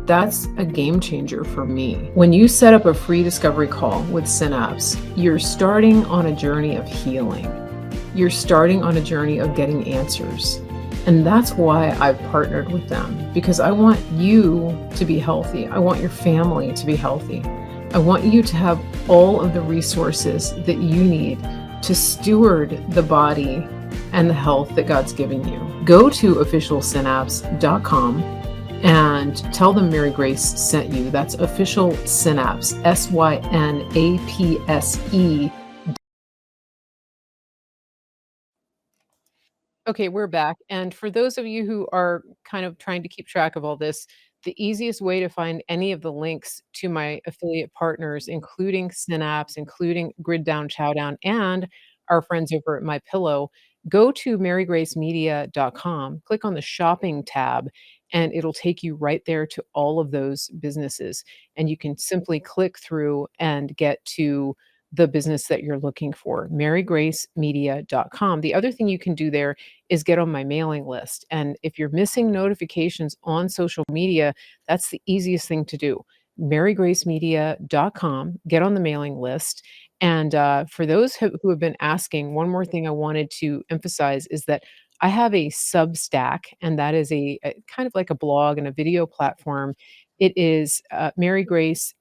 Speaker 1: That's a game changer for me. When you set up a free discovery call with Synapse, you're starting on a journey of healing. You're starting on a journey of getting answers. And that's why I've partnered with them, because I want you to be healthy. I want your family to be healthy. I want you to have all of the resources that you need to steward the body and the health that God's given you. Go to officialsynapse.com and tell them Mary Grace sent you. That's Official Synapse, SYNAPSE. Okay, we're back. And for those of you who are kind of trying to keep track of all this, the easiest way to find any of the links to my affiliate partners, including Synapse, including Grid Down Chowdown, and our friends over at My Pillow, go to marygracemedia.com, click on the shopping tab, and it'll take you right there to all of those businesses. And you can simply click through and get to the business that you're looking for, marygracemedia.com. The other thing you can do there is get on my mailing list. And if you're missing notifications on social media, that's the easiest thing to do. marygracemedia.com, get on the mailing list. And for those who have been asking, one more thing I wanted to emphasize is that I have a Substack, and that is a kind of like a blog and a video platform. It is Mary Grace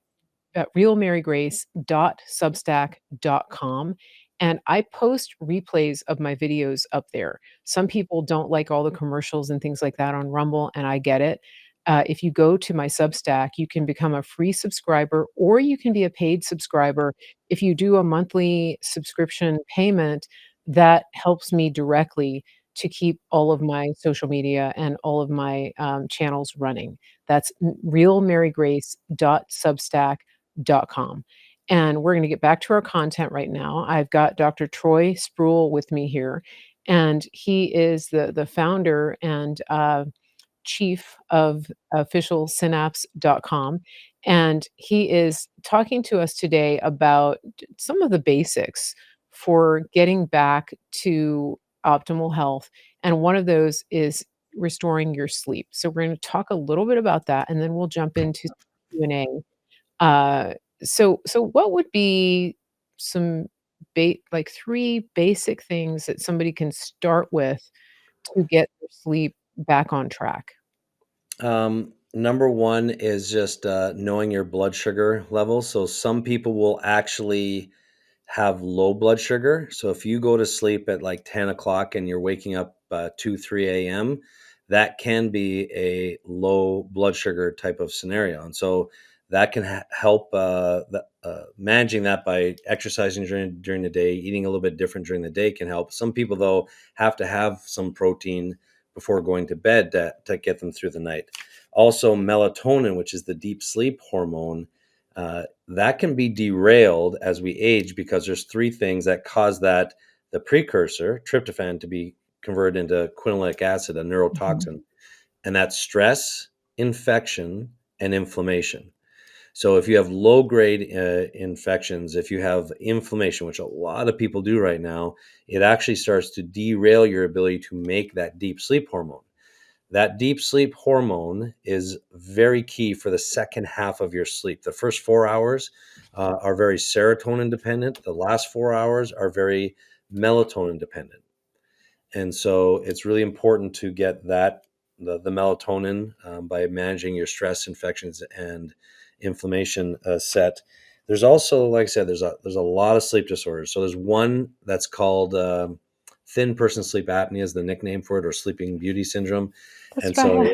Speaker 1: realmarygrace.substack.com. And I post replays of my videos up there. Some people don't like all the commercials and things like that on Rumble, and I get it. If you go to my Substack, you can become a free subscriber or you can be a paid subscriber. If you do a monthly subscription payment, that helps me directly to keep all of my social media and all of my channels running. That's realmarygrace.substack.com. And we're going to get back to our content right now. I've got Dr. Troy Spurrill with me here, and he is the founder and chief of officialsynapse.com. And he is talking to us today about some of the basics for getting back to optimal health. And one of those is restoring your sleep. So we're going to talk a little bit about that, and then we'll jump into Q&A. Uh, so what would be some like 3 basic things that somebody can start with to get their sleep back on track?
Speaker 2: Number one is just knowing your blood sugar level. So some people will actually have low blood sugar. So if you go to sleep at like 10 o'clock and you're waking up 2, 3 a.m., that can be a low blood sugar type of scenario. And so that can help managing that by exercising during the day, eating a little bit different during the day can help. Some people, though, have to have some protein before going to bed to get them through the night. Also, melatonin, which is the deep sleep hormone, that can be derailed as we age because there's 3 things that cause the precursor, tryptophan, to be converted into quinolinic acid, a
Speaker 1: Mhm.
Speaker 2: neurotoxin, and that's stress, infection, and inflammation. So if you have low grade infections, if you have inflammation, which a lot of people do right now, it actually starts to derail your ability to make that deep sleep hormone. That deep sleep hormone is very key for the second half of your sleep. The first 4 hours are very serotonin dependent. The last 4 hours are very melatonin dependent. And so it's really important to get the melatonin by managing your stress, infections, and inflammation set. There's also, like I said, there's a lot of sleep disorders. So there's one that's called thin person sleep apnea is the nickname for it, or sleeping beauty syndrome.
Speaker 1: That's
Speaker 2: And so
Speaker 1: bad.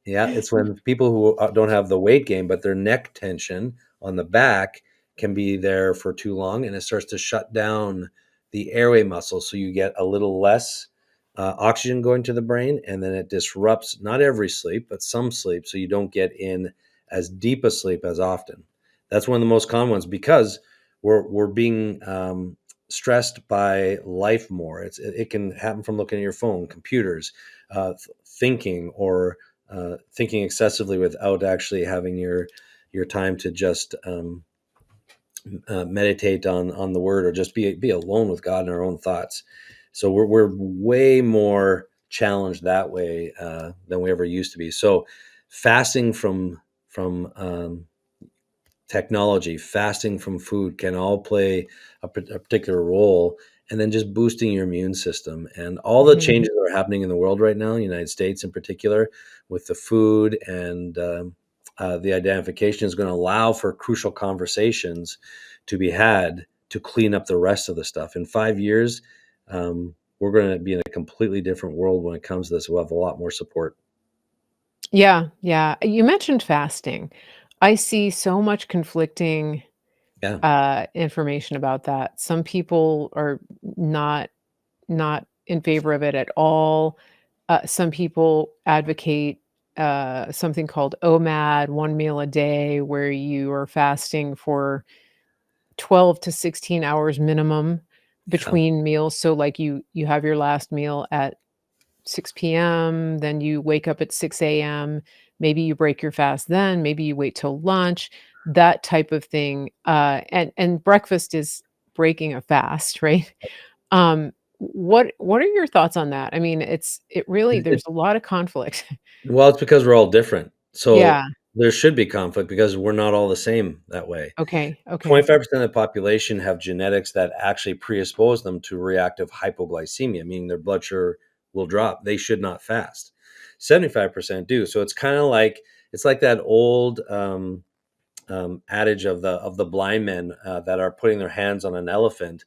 Speaker 2: yeah, it's when people who don't have the weight gain, but their neck tension on the back can be there for too long, and it starts to shut down the airway muscle, so you get a little less oxygen going to the brain, and then it disrupts not every sleep, but some sleep, so you don't get in as deep a sleep as often. That's one of the most common ones because we're being stressed by life more. It can happen from looking at your phone, computers, thinking, or thinking excessively without actually having your time to just meditate on the word, or just be alone with God and our own thoughts. So we're way more challenged that way than we ever used to be. So fasting from technology, fasting from food can all play a particular role, and then just boosting your immune system and all the
Speaker 1: Mhm.
Speaker 2: changes that are happening in the world right now, in the United States in particular, with the food and the identification is going to allow for crucial conversations to be had to clean up the rest of the stuff. In 5 years, we're going to be in a completely different world when it comes to this. We'll have a lot more support.
Speaker 1: Yeah, yeah. You mentioned fasting. I see so much conflicting,
Speaker 2: Yeah.
Speaker 1: information about that. Some people are not in favor of it at all. Some people advocate, something called OMAD, 1 meal a day, where you are fasting for 12 to 16 hours minimum
Speaker 2: Yeah.
Speaker 1: between meals. So, like, you have your last meal at 6 PM, then you wake up at 6 AM, maybe you break your fast then, maybe you wait till lunch, that type of thing, and breakfast is breaking a fast, right? What are your thoughts on that? I mean, it really
Speaker 2: It,
Speaker 1: there's a lot of conflict.
Speaker 2: Well, it's because we're all different. So
Speaker 1: Yeah,
Speaker 2: there should be conflict because we're not all the same that way.
Speaker 1: okay, okay.
Speaker 2: 25% of the population have genetics that actually predispose them to reactive hypoglycemia, meaning their blood sugar will drop. They should not fast. 75% do. So it's like that old adage of the blind men that are putting their hands on an elephant,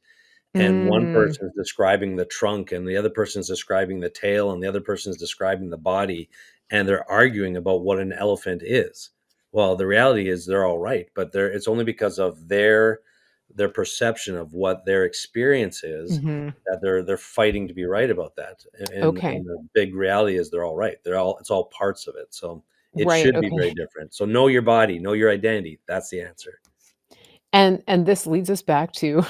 Speaker 2: and one
Speaker 1: Mm,
Speaker 2: person is describing the trunk and the other person is describing the tail and the other person is describing the body, and they're arguing about what an elephant is. Well, the reality is they're all right, but it's only because of their perception of what their experience is
Speaker 1: mhm,
Speaker 2: that they're fighting to be right about that.
Speaker 1: okay.
Speaker 2: And the big reality is they're all right. It's all parts of it. So it
Speaker 1: Right,
Speaker 2: should be
Speaker 1: okay.
Speaker 2: very different. So know your body, know your identity. That's the answer.
Speaker 1: And this leads us back to,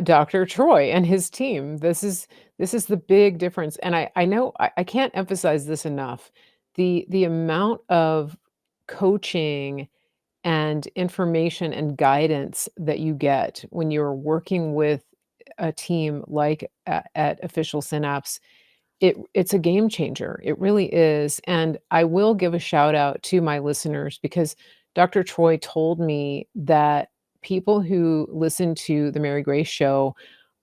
Speaker 1: Dr. Troy and his team. This is the big difference, and I know I can't emphasize this enough. The amount of coaching and information and guidance that you get when you're working with a team like at Official Synapse, it's a game changer. It really is, and I will give a shout out to my listeners because Dr. Troy told me that people who listen to the Mary Grace Show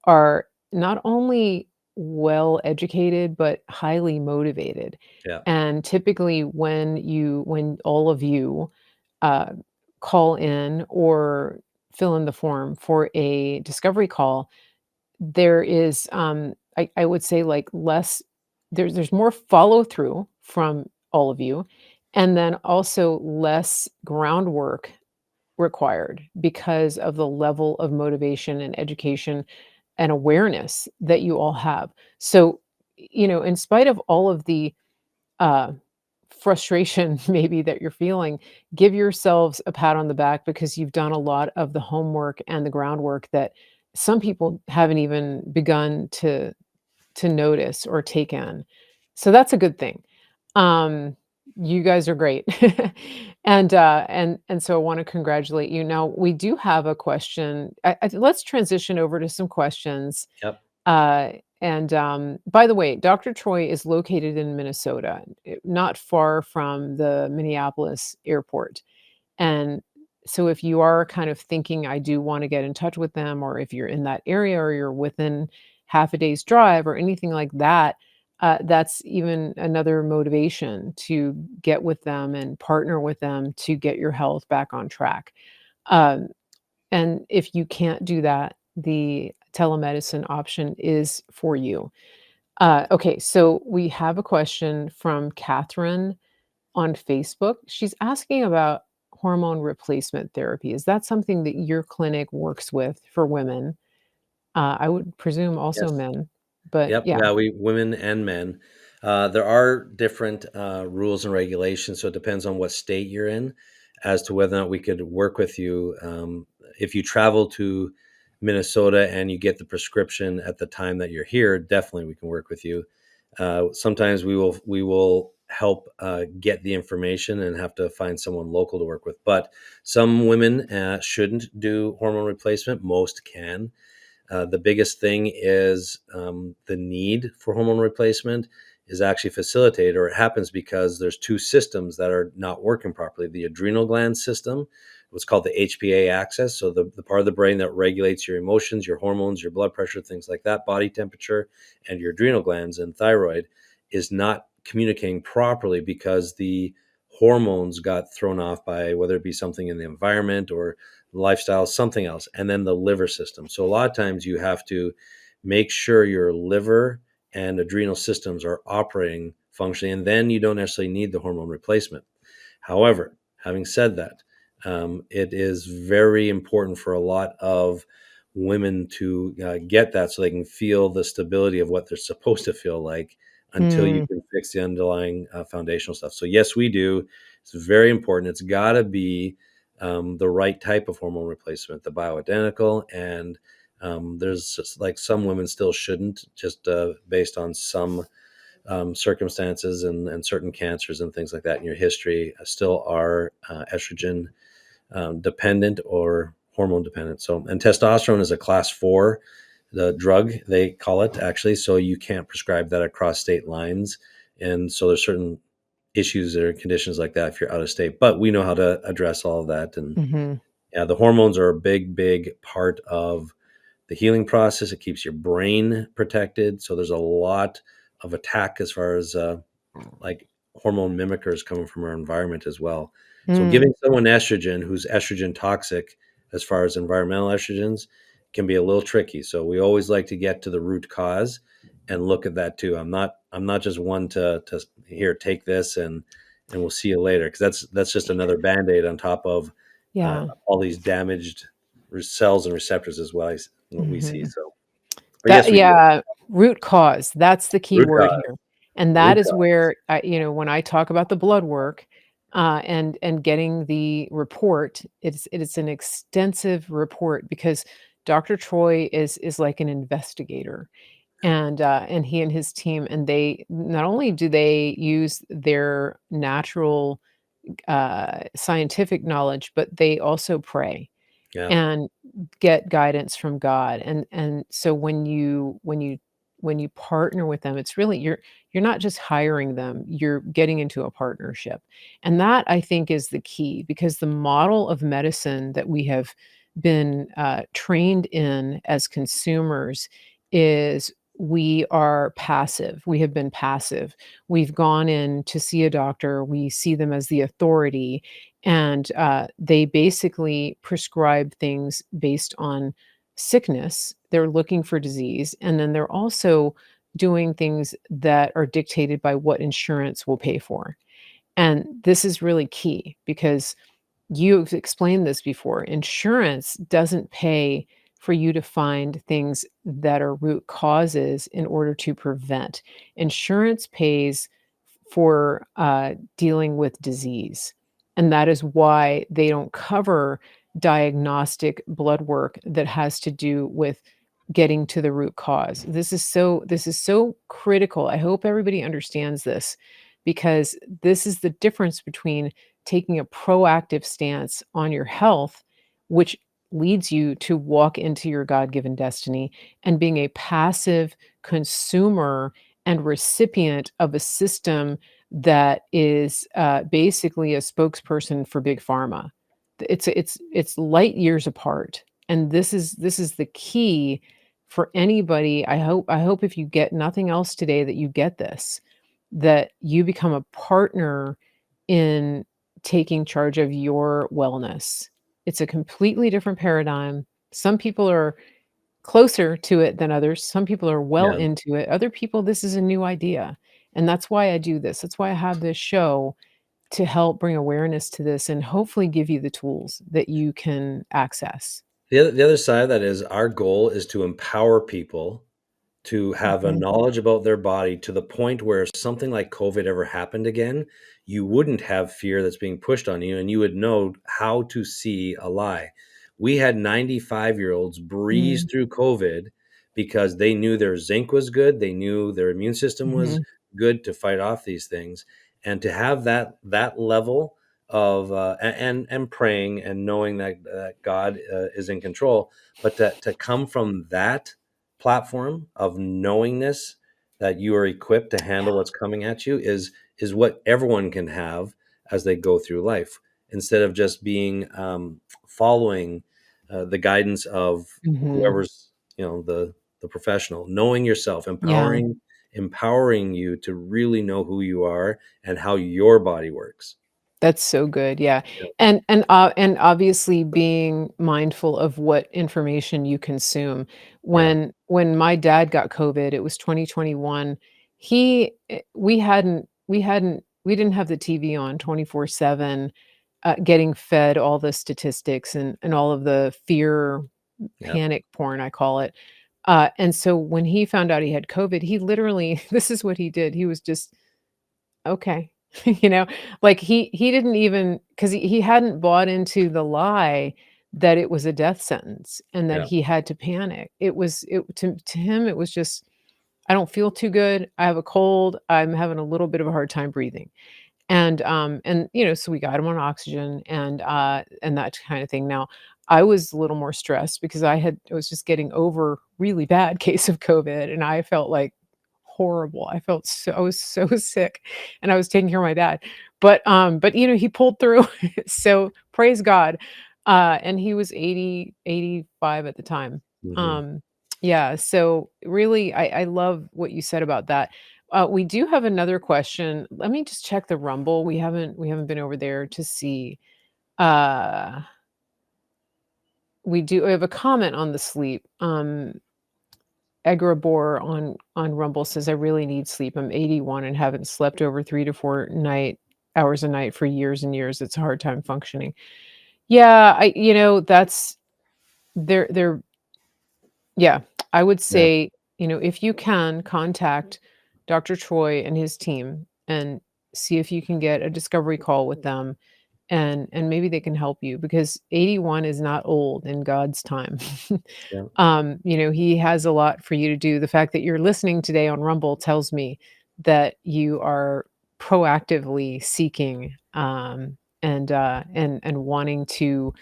Speaker 1: are not only well educated, but highly motivated.
Speaker 2: Yeah.
Speaker 1: And typically when all of you uh, call in or fill in the form for a discovery call, there is, I would say, like, less there's more follow through from all of you, and then also less groundwork required because of the level of motivation and education and awareness that you all have. So, in spite of all of the uh, frustration maybe that you're feeling, give yourselves a pat on the back because you've done a lot of the homework and the groundwork that some people haven't even begun to notice or take in. So that's a good thing. Um, you guys are great. And so I want to congratulate you. Now we do have a question. Let's transition over to some questions.
Speaker 2: Yep.
Speaker 1: And by the way, Dr. Troy is located in Minnesota, not far from the Minneapolis airport. And so if you are kind of thinking, I do want to get in touch with them, or if you're in that area or you're within half a day's drive or anything like that, that's even another motivation to get with them and partner with them to get your health back on track. Um, and if you can't do that, the telemedicine option is for you. Okay, so we have a question from Catherine on Facebook. She's asking about hormone replacement therapy. Is that something that your clinic works with for women? I would presume also
Speaker 2: Yes.
Speaker 1: men, but
Speaker 2: Yep.
Speaker 1: yeah.
Speaker 2: Yeah, we women and men. There are different rules and regulations, so it depends on what state you're in as to whether or not we could work with you. If you travel to Minnesota and you get the prescription at the time that you're here, definitely we can work with you. Sometimes we will help get the information and have to find someone local to work with. But some women shouldn't do hormone replacement. Most can. The biggest thing is the need for hormone replacement is actually facilitated, or it happens because there's two systems that are not working properly. The adrenal gland system, what's called the HPA axis, so the part of the brain that regulates your emotions, your hormones, your blood pressure, things like that, body temperature, and your adrenal glands and thyroid, is not communicating properly because the hormones got thrown off by whether it be something in the environment or lifestyle, something else, and then the liver system. So a lot of times you have to make sure your liver and adrenal systems are operating functionally, and then you don't necessarily need the hormone replacement. However, having said that, it is very important for a lot of women to get that so they can feel the stability of what they're supposed to feel like until you
Speaker 1: Mm,
Speaker 2: can fix the underlying foundational stuff. So yes, we do. It's very important. It's got to be the right type of hormone replacement, the bioidentical, and there's just, like, some women still shouldn't, just based on some circumstances and certain cancers and things like that in your history still are estrogen dependent or hormone dependent. So, and testosterone is a class 4, the drug they call it, actually, so you can't prescribe that across state lines. And so there's certain issues or conditions like that if you're out of state, but we know how to address all of that. And
Speaker 1: mhm,
Speaker 2: yeah, the hormones are a big part of the healing process. It keeps your brain protected. So there's a lot of attack as far as like hormone mimickers coming from our environment as well. So
Speaker 1: mm,
Speaker 2: giving someone estrogen who's estrogen toxic, as far as environmental estrogens, can be a little tricky. So we always like to get to the root cause and look at that too. I'm not just one to here, take this and we'll see you later, because that's just another band-aid on top of
Speaker 1: yeah.
Speaker 2: all these damaged cells and receptors is what we see.
Speaker 1: Mhm.
Speaker 2: So, but
Speaker 1: That
Speaker 2: yes, we do.
Speaker 1: yeah, root cause, that's the key
Speaker 2: Root
Speaker 1: word
Speaker 2: cause.
Speaker 1: here, and that
Speaker 2: Root
Speaker 1: is
Speaker 2: cause.
Speaker 1: where when I talk about the blood work, and getting the report, it's an extensive report because Dr. Troy is like an investigator, and he and his team, and they not only do they use their natural, scientific knowledge, but they also pray
Speaker 2: Yeah.
Speaker 1: and get guidance from God. And so when you partner with them, it's really you're not just hiring them, you're getting into a partnership. And that I think is the key because the model of medicine that we have been trained in as consumers is we are passive. We have been passive. We've gone in to see a doctor. We see them as the authority, and they basically prescribe things based on sickness. They're looking for disease, and then they're also doing things that are dictated by what insurance will pay for. And this is really key because you've explained this before. Insurance doesn't pay for you to find things that are root causes in order to prevent. Insurance pays for dealing with disease. And that is why they don't cover diagnostic blood work that has to do with getting to the root cause. This is so critical. I hope everybody understands this because this is the difference between taking a proactive stance on your health, which leads you to walk into your God-given destiny, and being a passive consumer and recipient of a system that is basically a spokesperson for big pharma. It's light years apart, and this is the key for anybody. I hope if you get nothing else today that you get this, that you become a partner in taking charge of your wellness. It's a completely different paradigm. Some people are closer to it than others. Some people are well
Speaker 2: Yeah.
Speaker 1: into it. Other people, this is a new idea. And that's why I do this. That's why I have this show to help bring awareness to this and hopefully give you the tools that you can access.
Speaker 2: The other side of that is our goal is to empower people to have a
Speaker 1: Mhm.
Speaker 2: knowledge about their body to the point where if something like COVID ever happened again, you wouldn't have fear that's being pushed on you and you would know how to see a lie. We had 95-year-olds breeze
Speaker 1: Mm,
Speaker 2: through COVID because they knew their zinc was good, they knew their immune system was
Speaker 1: mhm,
Speaker 2: good to fight off these things, and to have that level of and praying and knowing that God is in control, but to come from that platform of knowingness that you are equipped to handle what's coming at you is what everyone can have as they go through life instead of just being following the guidance of
Speaker 1: mhm.
Speaker 2: whoever's the professional. Knowing yourself,
Speaker 1: Yeah.
Speaker 2: empowering you to really know who you are and how your body works.
Speaker 1: That's so good, yeah,
Speaker 2: Yeah,
Speaker 1: and obviously being mindful of what information you consume.
Speaker 2: yeah,
Speaker 1: When my dad got COVID, it was 2021, we didn't have the TV on 24/7, getting fed all the statistics and all of the fear,
Speaker 2: yeah,
Speaker 1: panic porn, I call it, and so when he found out he had COVID, he literally this is what he did, he was just okay. You know, like he didn't even 'cause he hadn't bought into the lie that it was a death sentence and that
Speaker 2: yeah,
Speaker 1: he had to panic. It to him, it was just, "I don't feel too good. I have a cold. I'm having a little bit of a hard time breathing." So we got him on oxygen and that kind of thing. Now, I was a little more stressed because I was just getting over really bad case of COVID, and I felt, like, horrible. I was so sick, and I was taking care of my dad. But he pulled through, so praise God. And he was 85 at the time.
Speaker 2: hmm,
Speaker 1: Um, yeah, so really, I love what you said about that. We do have another question. Let me just check the Rumble. We haven't been over there to see. Uh, we have a comment on the sleep. Egrabor on Rumble says, "I really need sleep. I'm 81 and haven't slept over 3 to 4 night hours a night for years and years. It's a hard time functioning." Yeah, that's they're yeah, I would
Speaker 2: yeah,
Speaker 1: say, if you can contact Dr. Troy and his team and see if you can get a discovery call with them and maybe they can help you because 81 is not old in God's time.
Speaker 2: yeah.
Speaker 1: He has a lot for you to do. The fact that you're listening today on Rumble tells me that you are proactively seeking and wanting to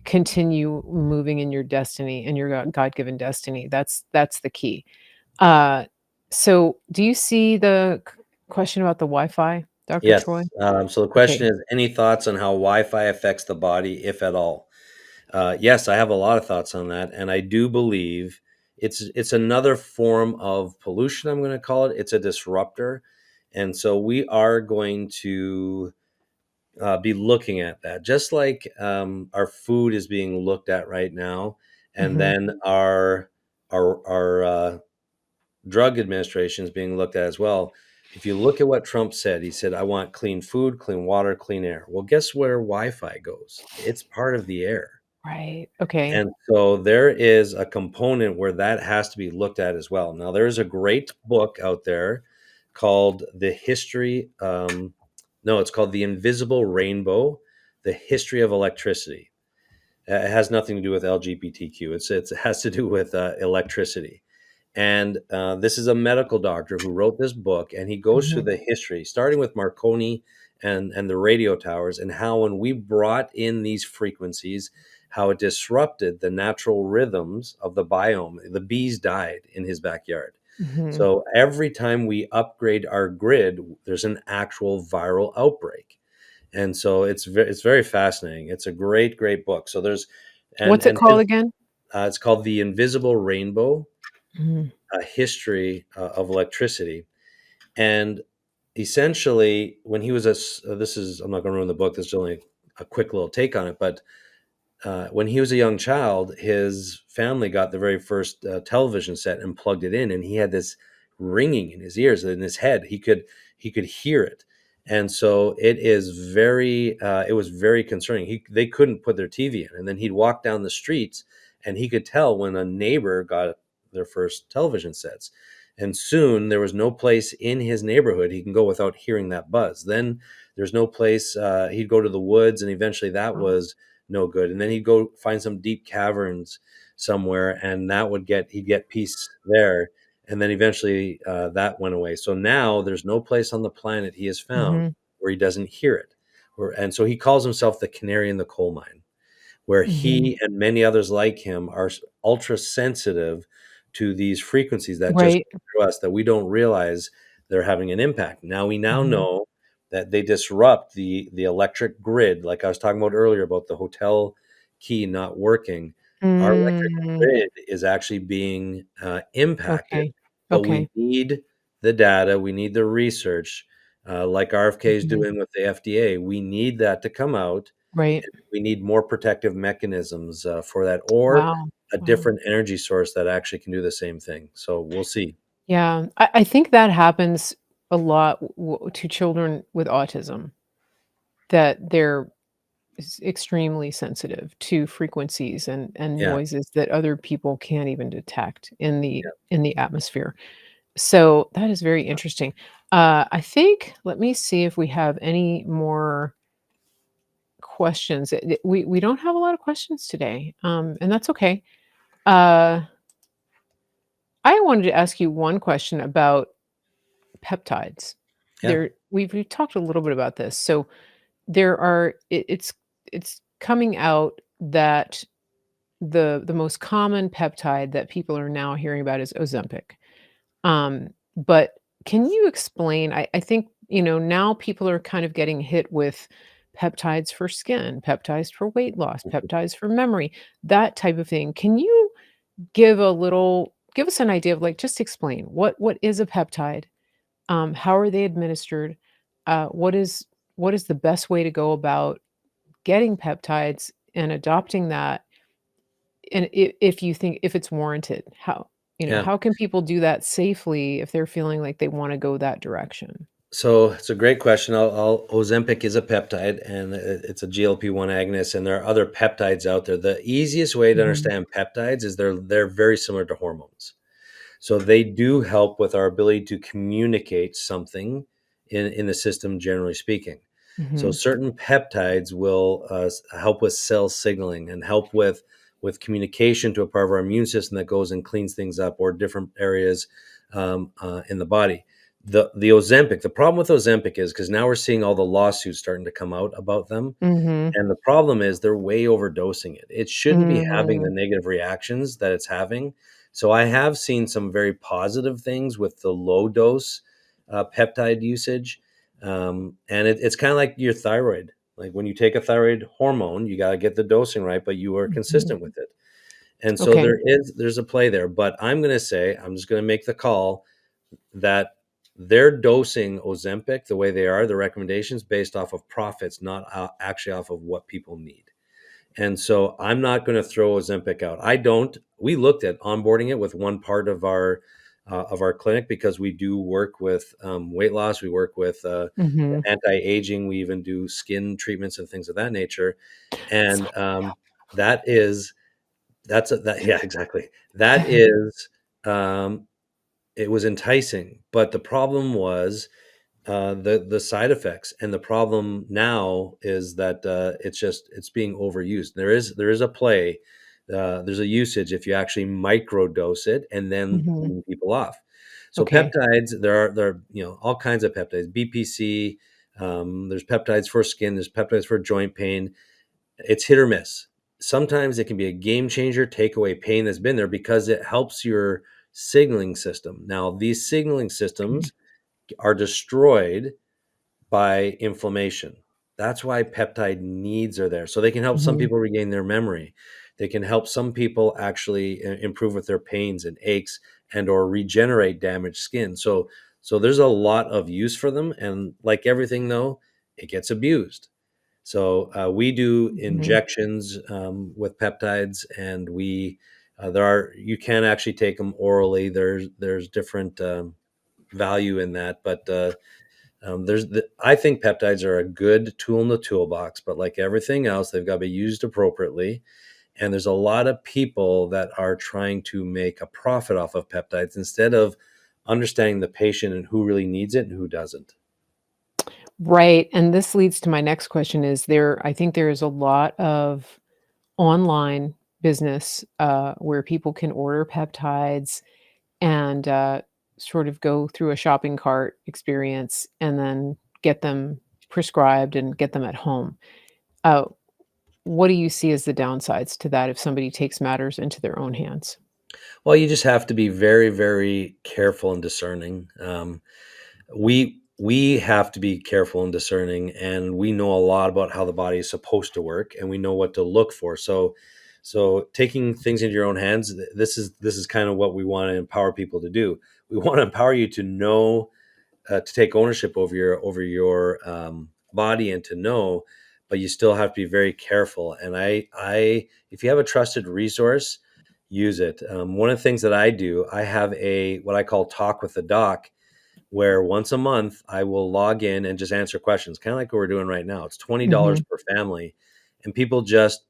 Speaker 1: continue moving in your destiny and your God-given destiny. That's the key. Uh, so do you see the question about the Wi-Fi, Dr. Troy?
Speaker 2: Yes. So the
Speaker 1: Okay.
Speaker 2: question is, any thoughts on how Wi-Fi affects the body, if at all? Yes, I have a lot of thoughts on that, and I do believe it's another form of pollution. I'm going to call it. It's a disruptor, and so we are going to be looking at that, just like our food is being looked at right now, and
Speaker 1: Mhm.
Speaker 2: then our drug administration is being looked at as well. If you look at what Trump said, he said, "I want clean food, clean water, clean air." Well, guess where Wi-Fi goes? It's part of the air.
Speaker 1: Right. Okay.
Speaker 2: And so there is a component where that has to be looked at as well. Now, there is a great book out there called The History, no, it's called The Invisible Rainbow, The History of Electricity. It has nothing to do with LGBTQ. It has to do with electricity. And this is a medical doctor who wrote this book, and he goes through
Speaker 1: Mhm.
Speaker 2: the history, starting with Marconi and the radio towers, and how when we brought in these frequencies, how it disrupted the natural rhythms of the biome. The bees died in his backyard.
Speaker 1: Mhm.
Speaker 2: So every time we upgrade our grid, there's an actual viral outbreak. And so it's very fascinating. It's a great book. So there's
Speaker 1: What's it
Speaker 2: and
Speaker 1: called
Speaker 2: his
Speaker 1: again?
Speaker 2: it's called The Invisible Rainbow:
Speaker 1: Mhm.
Speaker 2: A History of Electricity. And essentially, when he was this is, I'm not going to ruin the book. This is only a quick little take on it, but when he was a young child, his family got the very first television set and plugged it in, and he had this ringing in his ears, in his head. He could hear it, and so it was very concerning. They couldn't put their TV in, and then he'd walk down the streets, and he could tell when a neighbor got their first television sets. And soon there was no place in his neighborhood he can go without hearing that buzz. Then there's no place, he'd go to the woods, and eventually that
Speaker 1: Wow.
Speaker 2: was no good. And then he'd go find some deep caverns somewhere, and he'd get peace there. And then eventually that went away. So now there's no place on the planet he has found
Speaker 1: Mhm.
Speaker 2: where he doesn't hear it. And so he calls himself the canary in the coal mine, where
Speaker 1: Mhm.
Speaker 2: he and many others like him are ultra sensitive to these frequencies that just
Speaker 1: Right.
Speaker 2: go through us, that we don't realize they're having an impact. Now we now
Speaker 1: Mhm.
Speaker 2: know that they disrupt the electric grid, like I was talking about earlier about the hotel key not working. Our electric
Speaker 1: Mm.
Speaker 2: grid is actually being impacted,
Speaker 1: Okay.
Speaker 2: but we
Speaker 1: Okay.
Speaker 2: need the data, we need the research, like RFK is
Speaker 1: Mhm.
Speaker 2: doing with the FDA. We need that to come out.
Speaker 1: Right.
Speaker 2: We need more protective mechanisms for that, or
Speaker 1: Wow.
Speaker 2: a
Speaker 1: Wow.
Speaker 2: different energy source that actually can do the same thing. So we'll see.
Speaker 1: Yeah. I think that happens a lot to children with autism, that they're extremely sensitive to frequencies and
Speaker 2: Yeah,
Speaker 1: noises that other people can't even detect
Speaker 2: yeah.
Speaker 1: in the atmosphere. So that is very interesting. I think let me see if we have any more questions. We don't have a lot of questions today, and that's okay. Uh, I wanted to ask you one question about peptides.
Speaker 2: Yeah.
Speaker 1: We've talked a little bit about this. So there are it's coming out that the most common peptide that people are now hearing about is Ozempic. But can you explain? I think, now people are kind of getting hit with peptides for skin, peptides for weight loss,
Speaker 2: Mhm.
Speaker 1: peptides for memory, that type of thing. Can you give us an idea of, like, just explain what is a peptide? How are they administered? What is the best way to go about getting peptides and adopting that? And if you think if it's warranted,
Speaker 2: Yeah.
Speaker 1: how can people do that safely if they're feeling like they wanna go that direction?
Speaker 2: So it's a great question. Ozempic is a peptide, and it's a GLP-1 agonist, and there are other peptides out there. The easiest way to
Speaker 1: Mhm,
Speaker 2: understand peptides is they're very similar to hormones. So they do help with our ability to communicate something in the system, generally speaking. So
Speaker 1: mhm,
Speaker 2: certain peptides will help with cell signaling and help with communication to a part of our immune system that goes and cleans things up, or different areas in the body. The Ozempic, the problem with Ozempic is, because now we're seeing all the lawsuits starting to come out about them,
Speaker 1: mhm,
Speaker 2: and the problem is they're way overdosing it. It shouldn't be having the
Speaker 1: mm,
Speaker 2: negative reactions that it's having. So I have seen some very positive things with the low dose peptide usage, and it's kind of like your thyroid. Like when you take a thyroid hormone, you got to get the dosing right, but you are
Speaker 1: Mhm.
Speaker 2: consistent with it. And so
Speaker 1: Okay.
Speaker 2: there's a play there, but I'm going to say, I'm just going to make the call that they're dosing Ozempic the way they are, the recommendations based off of profits, not actually off of what people need. And so I'm not going to throw Ozempic out. I don't. We looked at onboarding it with one part of our clinic because we do work with weight loss. We work with
Speaker 1: Mhm.
Speaker 2: anti-aging. We even do skin treatments and things of that nature.
Speaker 1: So
Speaker 2: And that is that yeah, exactly. That is um, it was enticing, but the problem was the side effects, and the problem now is that it's being overused. There is a play, there's a usage if you actually microdose it and then
Speaker 1: Mhm.
Speaker 2: wean people off. So
Speaker 1: Okay.
Speaker 2: peptides, there are all kinds of peptides, BPC. There's peptides for skin. There's peptides for joint pain. It's hit or miss. Sometimes it can be a game changer, take away pain that's been there because it helps your signaling system. Now, these signaling
Speaker 1: Okay.
Speaker 2: systems are destroyed by inflammation. That's why peptide needs are there. So they can help some
Speaker 1: Mhm.
Speaker 2: people regain their memory. They can help some people actually improve with their pains and aches and or regenerate damaged skin. So there's a lot of use for them, and like everything though, it gets abused. So we do
Speaker 1: Mhm.
Speaker 2: injections with peptides, and we you can actually take them orally. There's different value in that, but I think peptides are a good tool in the toolbox, but like everything else, they've got to be used appropriately. And there's a lot of people that are trying to make a profit off of peptides instead of understanding the patient and who really needs it and who doesn't.
Speaker 1: Right, and this leads to my next question is I think there is a lot of online business, where people can order peptides and, sort of go through a shopping cart experience and then get them prescribed and get them at home. Uh, what do you see as the downsides to that if somebody takes matters into their own hands?
Speaker 2: Well, you just have to be very, very careful and discerning. We have to be careful and discerning, and we know a lot about how the body is supposed to work, and we know what to look for. So taking things into your own hands, this is kind of what we want to empower people to do. We want to empower you to know, to take ownership over your body and to know, but you still have to be very careful. And if you have a trusted resource, use it. One of the things that I do, I have a what I call talk with the doc, where once a month I will log in and just answer questions, kind of like what we're doing right now. It's $20
Speaker 1: Mhm,
Speaker 2: per family, and people just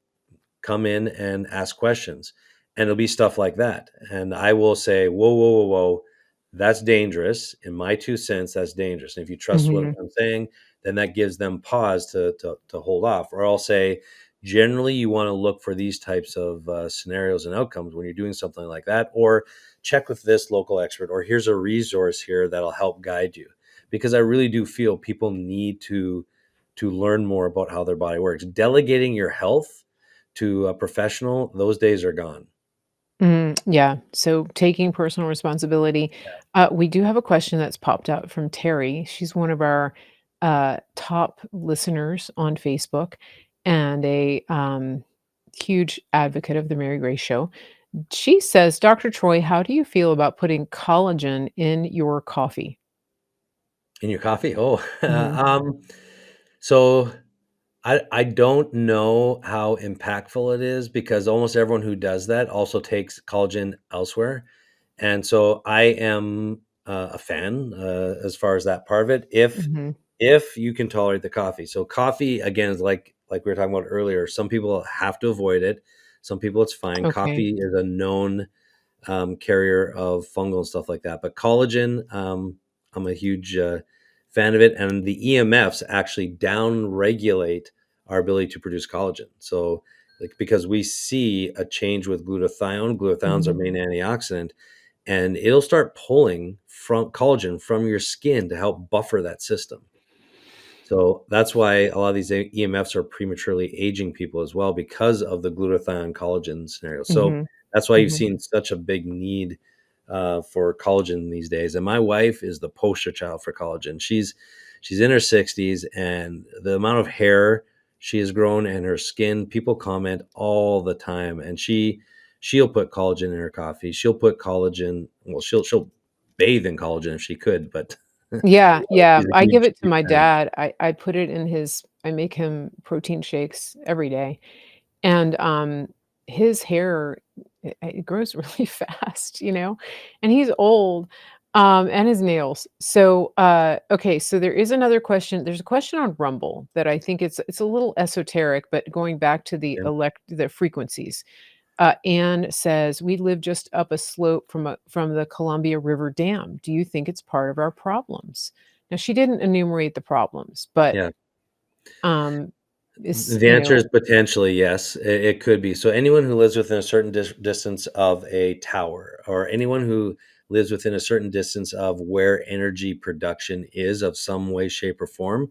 Speaker 2: come in and ask questions. And it'll be stuff like that. And I will say, whoa, whoa, whoa, whoa, that's dangerous. In my 2 cents, that's dangerous. And if you trust what
Speaker 1: mhm,
Speaker 2: I'm saying, then that gives them pause to hold off. Or I'll say, generally, you want to look for these types of scenarios and outcomes when you're doing something like that, or check with this local expert, or here's a resource here that'll help guide you. Because I really do feel people need to learn more about how their body works. Delegating your health to a professional, those days are gone.
Speaker 1: yeah, so taking personal responsibility. We do have a question that's popped up from Terry. She's one of our, top listeners on Facebook and a, huge advocate of the Mary Grace Show. She says, "Dr. Troy, how do you feel about putting collagen in your coffee?"
Speaker 2: In your coffee? Oh,
Speaker 1: Mhm,
Speaker 2: so I don't know how impactful it is because almost everyone who does that also takes collagen elsewhere. And so I am a fan as far as that part of it.
Speaker 1: mhm,
Speaker 2: If you can tolerate the coffee. So coffee again is like we were talking about earlier. Some people have to avoid it. Some people it's fine.
Speaker 1: okay,
Speaker 2: Coffee is a known carrier of fungal and stuff like that. But collagen, I'm a huge fan of it. And the EMFs actually down regulate our ability to produce collagen. So, like, because we see a change with glutathione, glutathione's our
Speaker 1: mhm,
Speaker 2: main antioxidant, and it'll start pulling from collagen from your skin to help buffer that system. So that's why a lot of these EMFs are prematurely aging people as well because of the glutathione collagen scenario. So
Speaker 1: mhm,
Speaker 2: that's why you've
Speaker 1: mhm,
Speaker 2: seen such a big need for collagen these days. And my wife is the poster child for collagen. She's in her 60s, and the amount of hair. she has grown, and her skin, people comment all the time, and she'll put collagen in her coffee. She'll put collagen. Well, she'll bathe in collagen if she could, but
Speaker 1: Yeah, yeah,
Speaker 2: she's a
Speaker 1: I give it to
Speaker 2: huge
Speaker 1: my
Speaker 2: fan.
Speaker 1: dad. I put it in his I make him protein shakes every day, and, his hair, it grows really fast, and he's old, and his nails. So, okay, so there is another question. There's a question on Rumble that I think it's a little esoteric, but going back to
Speaker 2: Yeah.
Speaker 1: the frequencies. Anne says, "We live just up a slope from the Columbia River Dam. Do you think it's part of our problems?" Now, she didn't enumerate the problems, but,
Speaker 2: Yeah.
Speaker 1: um, is
Speaker 2: The answer is potentially yes. It could be. So anyone who lives within a certain distance of a tower, or anyone who lives within a certain distance of where energy production is of some way, shape, or form,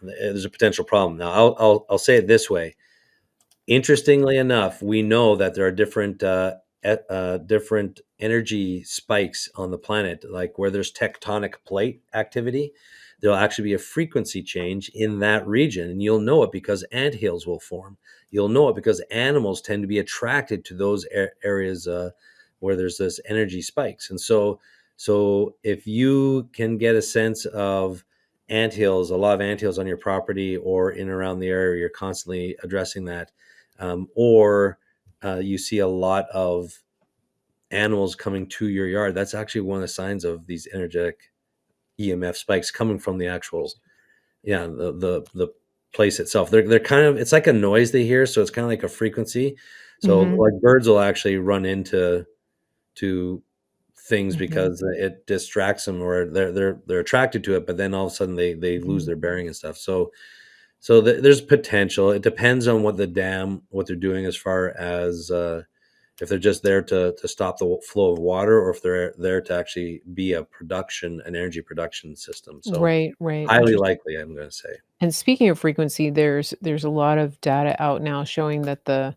Speaker 2: there's a potential problem. Now, I'll say it this way. Interestingly enough, we know that there are different energy spikes on the planet, like where there's tectonic plate activity. There'll actually be a frequency change in that region, and you'll know it because anthills will form. You'll know it because animals tend to be attracted to those areas where there's this energy spikes. And so if you can get a sense of anthills, a lot of anthills on your property or in around the area, you're constantly addressing that, or you see a lot of animals coming to your yard. That's actually one of the signs of these energetic EMF spikes coming from the actual, yeah, the place itself. They're kind of, it's like a noise they hear, so it's kind of like a frequency. So
Speaker 1: Mhm,
Speaker 2: like birds will actually run into to things
Speaker 1: mhm,
Speaker 2: because it distracts them, or they're attracted to it, but then all of a sudden they lose
Speaker 1: mhm,
Speaker 2: their bearing and stuff. So there's potential. It depends on what they're doing as far as if they're just there to stop the flow of water, or if they're there to actually be an energy production system. So
Speaker 1: right, right,
Speaker 2: highly
Speaker 1: interesting.
Speaker 2: likely, I'm going to say.
Speaker 1: And speaking of frequency, there's a lot of data out now showing that the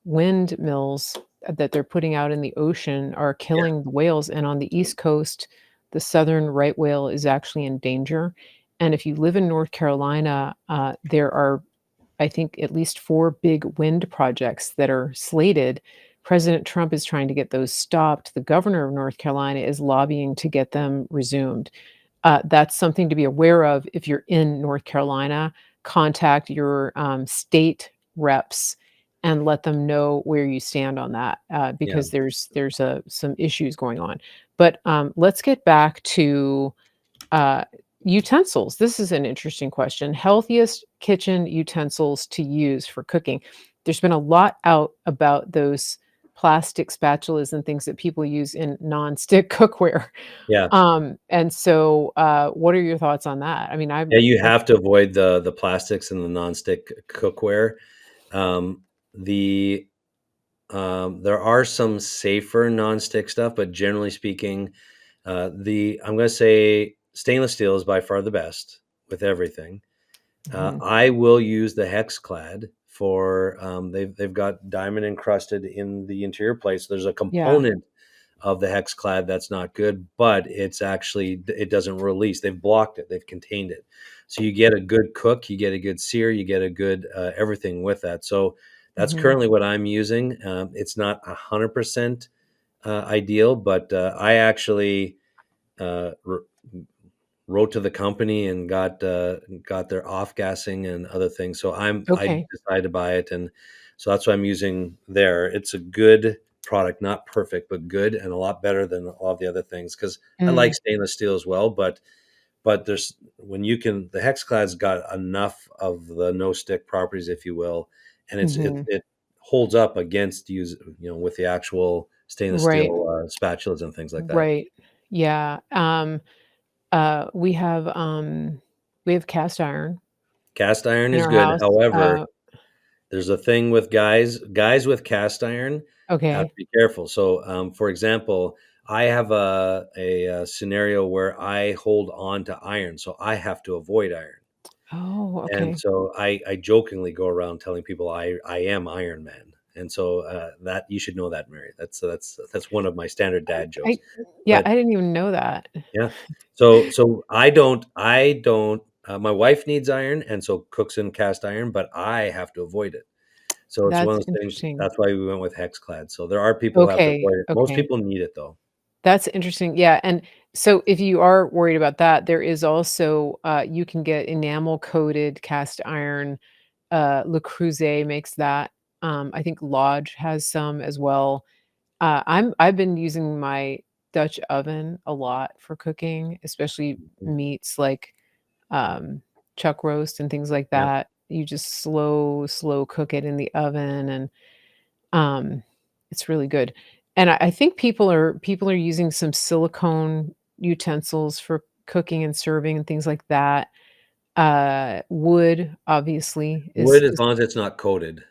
Speaker 1: windmills that they're putting out in the ocean are
Speaker 2: Yeah,
Speaker 1: killing the whales, and on the East Coast, the southern right whale is actually in danger, and if you live in North Carolina, there are, I think, at least 4 big wind projects that are slated. President Trump is trying to get those stopped. The governor of North Carolina is lobbying to get them resumed. That's something to be aware of if you're in North Carolina. Contact your, state reps and let them know where you stand on that,
Speaker 2: yeah,
Speaker 1: because there's some issues going on. But, let's get back to, uh, utensils. This is an interesting question. Healthiest kitchen utensils to use for cooking. There's been a lot out about those plastic spatulas and things that people use in nonstick cookware.
Speaker 2: yeah,
Speaker 1: And so, what are your thoughts on that? I mean,
Speaker 2: yeah. You
Speaker 1: I
Speaker 2: have to avoid the plastics and the nonstick cookware. Um, the there are some safer nonstick stuff, but generally speaking, the I'm going to say stainless steel is by far the best with everything.
Speaker 1: Mhm.
Speaker 2: I will use the Hexclad for they've got diamond encrusted in the interior plate. So there's a
Speaker 1: Yeah.
Speaker 2: component of the Hexclad that's not good, but it doesn't release. They've blocked it. They've contained it. So you get a good cook, you get a good sear, you get a good everything with that. So that's
Speaker 1: Mhm.
Speaker 2: currently what I'm using. It's not 100% ideal, but I actually uh, wrote to the company and got their off gassing and other things. So I
Speaker 1: Okay.
Speaker 2: decided to buy it, and so that's what I'm using there. It's a good product, not perfect, but good, and a lot better than a lot of the other things. Because I like
Speaker 1: Mm.
Speaker 2: stainless steel as well, but there's when you can the Hexclad's got enough of the no stick properties, if you will, and
Speaker 1: Mhm.
Speaker 2: it holds up against with the actual stainless
Speaker 1: Right.
Speaker 2: steel spatulas and things like that.
Speaker 1: Right. Yeah. Uh, we have, um we have cast iron
Speaker 2: Cast iron
Speaker 1: in
Speaker 2: is
Speaker 1: our
Speaker 2: good.
Speaker 1: house.
Speaker 2: However, there's a thing with guys with cast iron have
Speaker 1: Okay.
Speaker 2: to be careful. So, for example, I have a scenario where I hold on to iron, so I have to avoid iron.
Speaker 1: Oh,
Speaker 2: And
Speaker 1: okay.
Speaker 2: so I jokingly go around telling people I am Iron Man. And so that you should know that, Mary. That's one of my standard dad jokes.
Speaker 1: I yeah,
Speaker 2: But
Speaker 1: I didn't even know that.
Speaker 2: yeah. So I don't My wife needs iron, and so cooks in cast iron, but I have to avoid it. So it's one
Speaker 1: That's
Speaker 2: of those things.
Speaker 1: interesting.
Speaker 2: That's why we went with Hexclad. So there are people who have to
Speaker 1: Okay,
Speaker 2: avoid it. Most
Speaker 1: okay.
Speaker 2: people need it though.
Speaker 1: That's interesting, yeah, and so if you are worried about that, there is also, you can get enamel-coated cast iron. Le Creuset makes that. I think Lodge has some as well. I've been using my Dutch oven a lot for cooking, especially meats like, um, chuck roast and things like
Speaker 2: Yeah.
Speaker 1: that. You just slow cook it in the oven, and, um, it's really good. And I think people are using some silicone utensils for cooking and serving and things like that. Wood obviously
Speaker 2: Wood, as
Speaker 1: is
Speaker 2: long as it's not coated.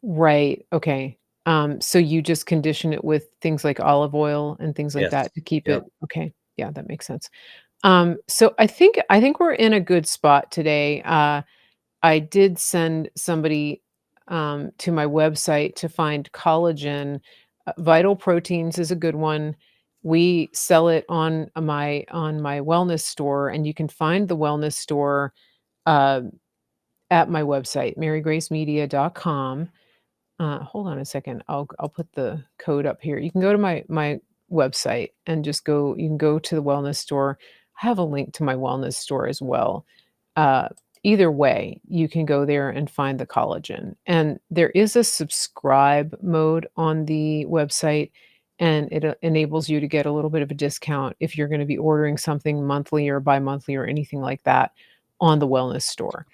Speaker 1: right, okay. So you just condition it with things like olive oil and things like
Speaker 2: Yes.
Speaker 1: that to keep
Speaker 2: Yep.
Speaker 1: it okay, yeah, that makes sense. So I think we're in a good spot today. I did send somebody, to my website to find collagen. Vital Proteins is a good one. We sell it on my wellness store, and you can find the wellness store, uh, at my website, marygracemedia.com. Hold on a second. I'll put the code up here. You can go to my website and just go. You can go to the wellness store. I have a link to my wellness store as well. Uh, Either way, you can go there and find the collagen. And there is a subscribe mode on the website, and it enables you to get a little bit of a discount if you're going to be ordering something monthly or bi-monthly or anything like that on the wellness store.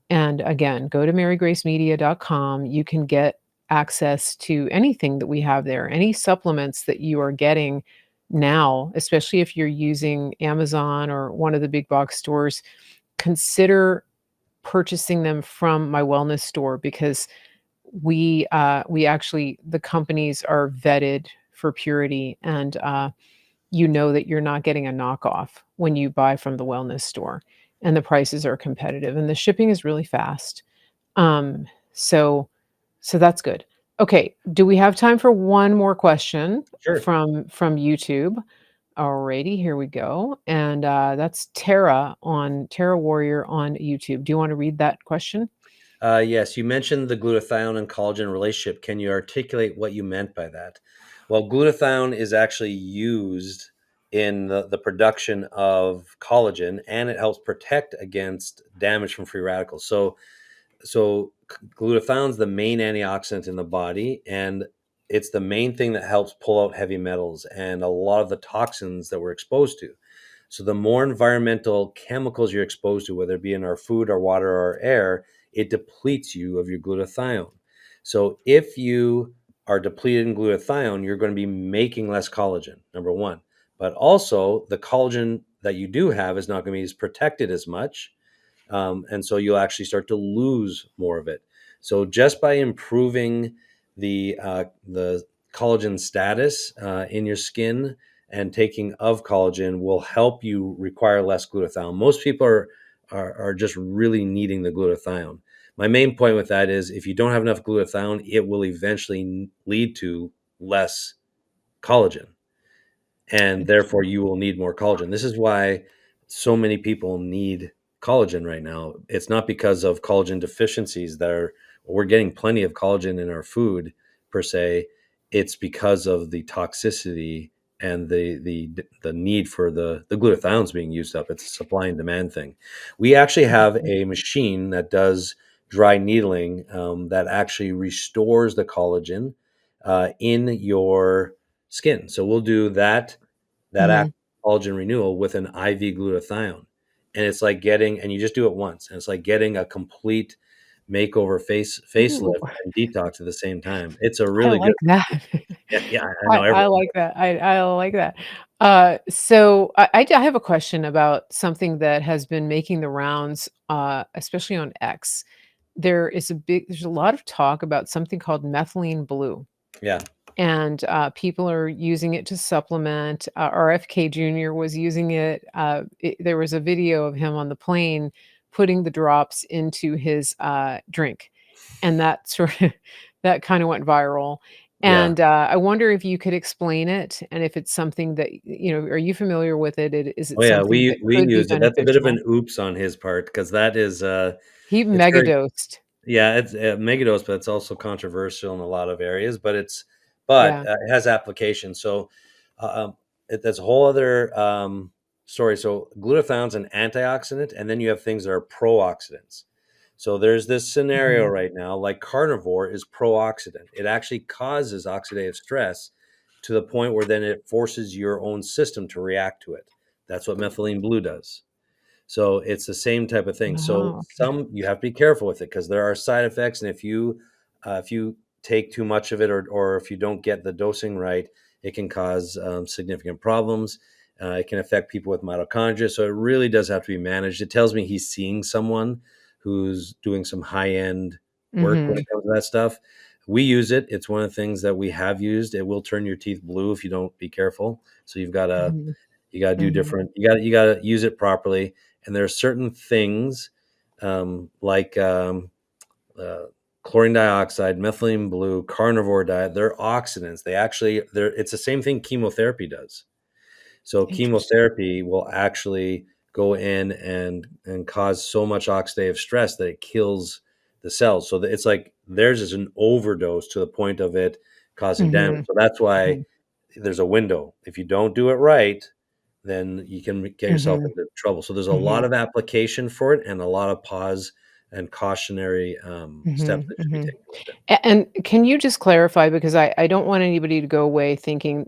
Speaker 1: And again, go to marygracemedia.com. You can get access to anything that we have there, any supplements that you are getting now, especially if you're using Amazon or one of the big box stores. Consider purchasing them from my wellness store because we actually the companies are vetted for purity, and you know that you're not getting a knockoff when you buy from the wellness store, and the prices are competitive and the shipping is really fast. um so so that's good. Okay, do we have time for one more question
Speaker 2: Sure.
Speaker 1: from YouTube? Alrighty, here we go. And that's Terra Warrior on YouTube. Do you want to read that question?
Speaker 2: Yes, you mentioned the glutathione and collagen relationship. Can you articulate what you meant by that? Well, glutathione is actually used in the production of collagen, and it helps protect against damage from free radicals. So glutathione is the main antioxidant in the body, and it's the main thing that helps pull out heavy metals and a lot of the toxins that we're exposed to. So the more environmental chemicals you're exposed to, whether it be in our food, our water, or our air, it depletes you of your glutathione. So if you are depleted in glutathione, you're going to be making less collagen, number one. But also, the collagen that you do have is not going to be as protected as much, and so you'll actually start to lose more of it. So just by improving the collagen status in your skin and taking of collagen will help you require less glutathione. Most people are just really needing the glutathione. My main point with that is if you don't have enough glutathione, it will eventually lead to less collagen, and therefore
Speaker 1: Interesting.
Speaker 2: you will need more collagen. This is why so many people need collagen right now. It's not because of collagen deficiencies that are we're getting plenty of collagen in our food per se. It's because of the toxicity and the need for the glutathiones being used up. It's a supply and demand thing. We actually have
Speaker 1: Mhm.
Speaker 2: a machine that does dry needling that actually restores the collagen in your skin. So we'll do that
Speaker 1: Mhm.
Speaker 2: active collagen renewal with an IV glutathione. And it's like getting, and you just do it once, and it's like getting a complete makeover
Speaker 1: Ooh,
Speaker 2: facelift and detox at the same time. It's a
Speaker 1: I
Speaker 2: really good.
Speaker 1: like that.
Speaker 2: Yeah, yeah, I know
Speaker 1: I
Speaker 2: everyone.
Speaker 1: like that. I like that. So I have a question about something that has been making the rounds, especially on X. There's a lot of talk about something called methylene blue.
Speaker 2: Yeah.
Speaker 1: And people are using it to supplement. RFK Jr. was using it. There was a video of him on the plane putting the drops into his drink, and that sort of that kind of went viral.
Speaker 2: Yeah.
Speaker 1: And, I wonder if you could explain it and if it's something that, are you familiar with it? Is
Speaker 2: Oh,
Speaker 1: it
Speaker 2: yeah,
Speaker 1: something that
Speaker 2: we
Speaker 1: could be
Speaker 2: use it. That's a bit of
Speaker 1: beneficial?
Speaker 2: an oops on his part because that is,
Speaker 1: He
Speaker 2: it's very
Speaker 1: megadosed.
Speaker 2: yeah, it's megadose, but it's also controversial in a lot of areas, but
Speaker 1: Yeah.
Speaker 2: it has application. So, that's a whole other, story. So glutathione's an antioxidant, and then you have things that are pro-oxidants. So there's this scenario
Speaker 1: Mhm.
Speaker 2: right now, like carnivore is pro-oxidant. It actually causes oxidative stress to the point where then it forces your own system to react to it. That's what methylene blue does. So it's the same type of thing. So
Speaker 1: Oh, okay.
Speaker 2: some you have to be careful with it because there are side effects, and if you take too much of it, or if you don't get the dosing right, it can cause significant problems. It can affect people with mitochondria. So it really does have to be managed. It tells me he's seeing someone who's doing some high end work when it
Speaker 1: Mhm.
Speaker 2: comes to that stuff. We use it. It's one of the things that we have used. It will turn your teeth blue if you don't be careful. So
Speaker 1: Mhm.
Speaker 2: you got to do
Speaker 1: Mhm.
Speaker 2: different. You got to use it properly. And there are certain things like uh, chlorine dioxide, methylene blue, carnivore diet. They're oxidants. It's the same thing chemotherapy does. So
Speaker 1: Interesting.
Speaker 2: chemotherapy will actually go in and cause so much oxidative stress that it kills the cells. So it's like theirs is an overdose to the point of it causing damage.
Speaker 1: Mhm.
Speaker 2: So that's why
Speaker 1: Mhm.
Speaker 2: there's a window. If you don't do it right, then you can get yourself
Speaker 1: Mhm.
Speaker 2: into trouble. So there's a lot
Speaker 1: Mhm.
Speaker 2: of application for it and a lot of pause and cautionary steps
Speaker 1: Mhm.
Speaker 2: that should be
Speaker 1: Mhm.
Speaker 2: taken with it.
Speaker 1: And can you just clarify because I don't want anybody to go away thinking,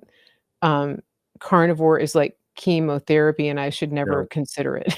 Speaker 1: um, carnivore is like chemotherapy and I should never
Speaker 2: No,
Speaker 1: consider it.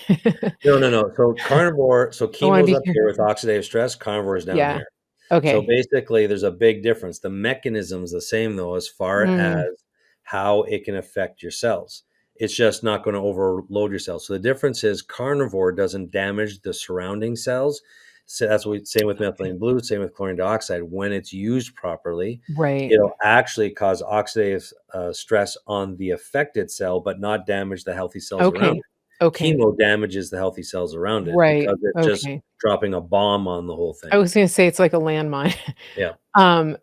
Speaker 2: no. So
Speaker 1: I wanna
Speaker 2: chemo's
Speaker 1: be
Speaker 2: up
Speaker 1: here.
Speaker 2: here with oxidative stress, carnivore is down
Speaker 1: Yeah.
Speaker 2: here. So
Speaker 1: Okay.
Speaker 2: basically, there's a big difference. The mechanism's the same though, as far
Speaker 1: Mm.
Speaker 2: as how it can affect your cells. It's just not going to overload your cells. So the difference is carnivore doesn't damage the surrounding cells. So that's what same with
Speaker 1: Okay.
Speaker 2: methylene blue, same with chlorine dioxide. When it's used properly,
Speaker 1: Right.
Speaker 2: it'll actually cause oxidative stress on the affected cell, but not damage the healthy cells around
Speaker 1: Okay.
Speaker 2: it.
Speaker 1: Okay.
Speaker 2: Chemo damages the healthy cells around it
Speaker 1: Right.
Speaker 2: because it's just
Speaker 1: Okay.
Speaker 2: dropping a bomb on the whole
Speaker 1: I
Speaker 2: thing.
Speaker 1: was gonna say it's like a landmine.
Speaker 2: Yeah.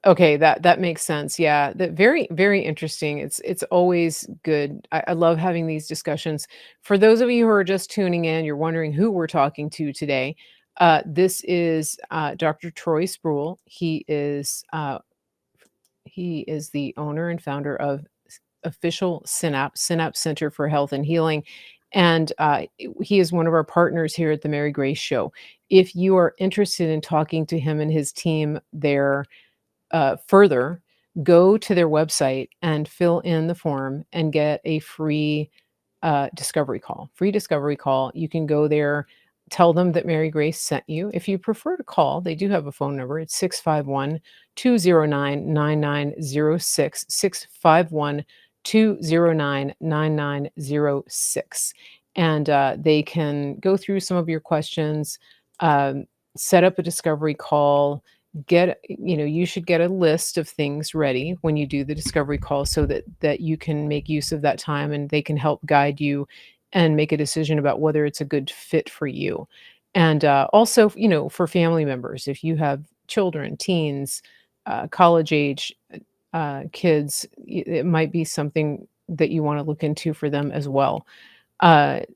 Speaker 1: Okay, that makes sense. Yeah, that very, very interesting. It's always good. I love having these discussions. For those of you who are just tuning in, you're wondering who we're talking to today. This is Dr. Troy Spurrill. He is the owner and founder of official Synapse Center for Health and Healing. And he is one of our partners here at the Mary Grace Show. If you are interested in talking to him and his team there further, go to their website and fill in the form and get a free discovery call. Free discovery call. You can go there, tell them that Mary Grace sent you. If you prefer to call, they do have a phone number. It's 651 209 9906. 651 209 9906. And they can go through some of your questions, um, set up a discovery call, you should get a list of things ready when you do the discovery call so that you can make use of that time and they can help guide you and make a decision about whether it's a good fit for you. And also, for family members, if you have children, teens, college age kids, it might be something that you want to look into for them as well.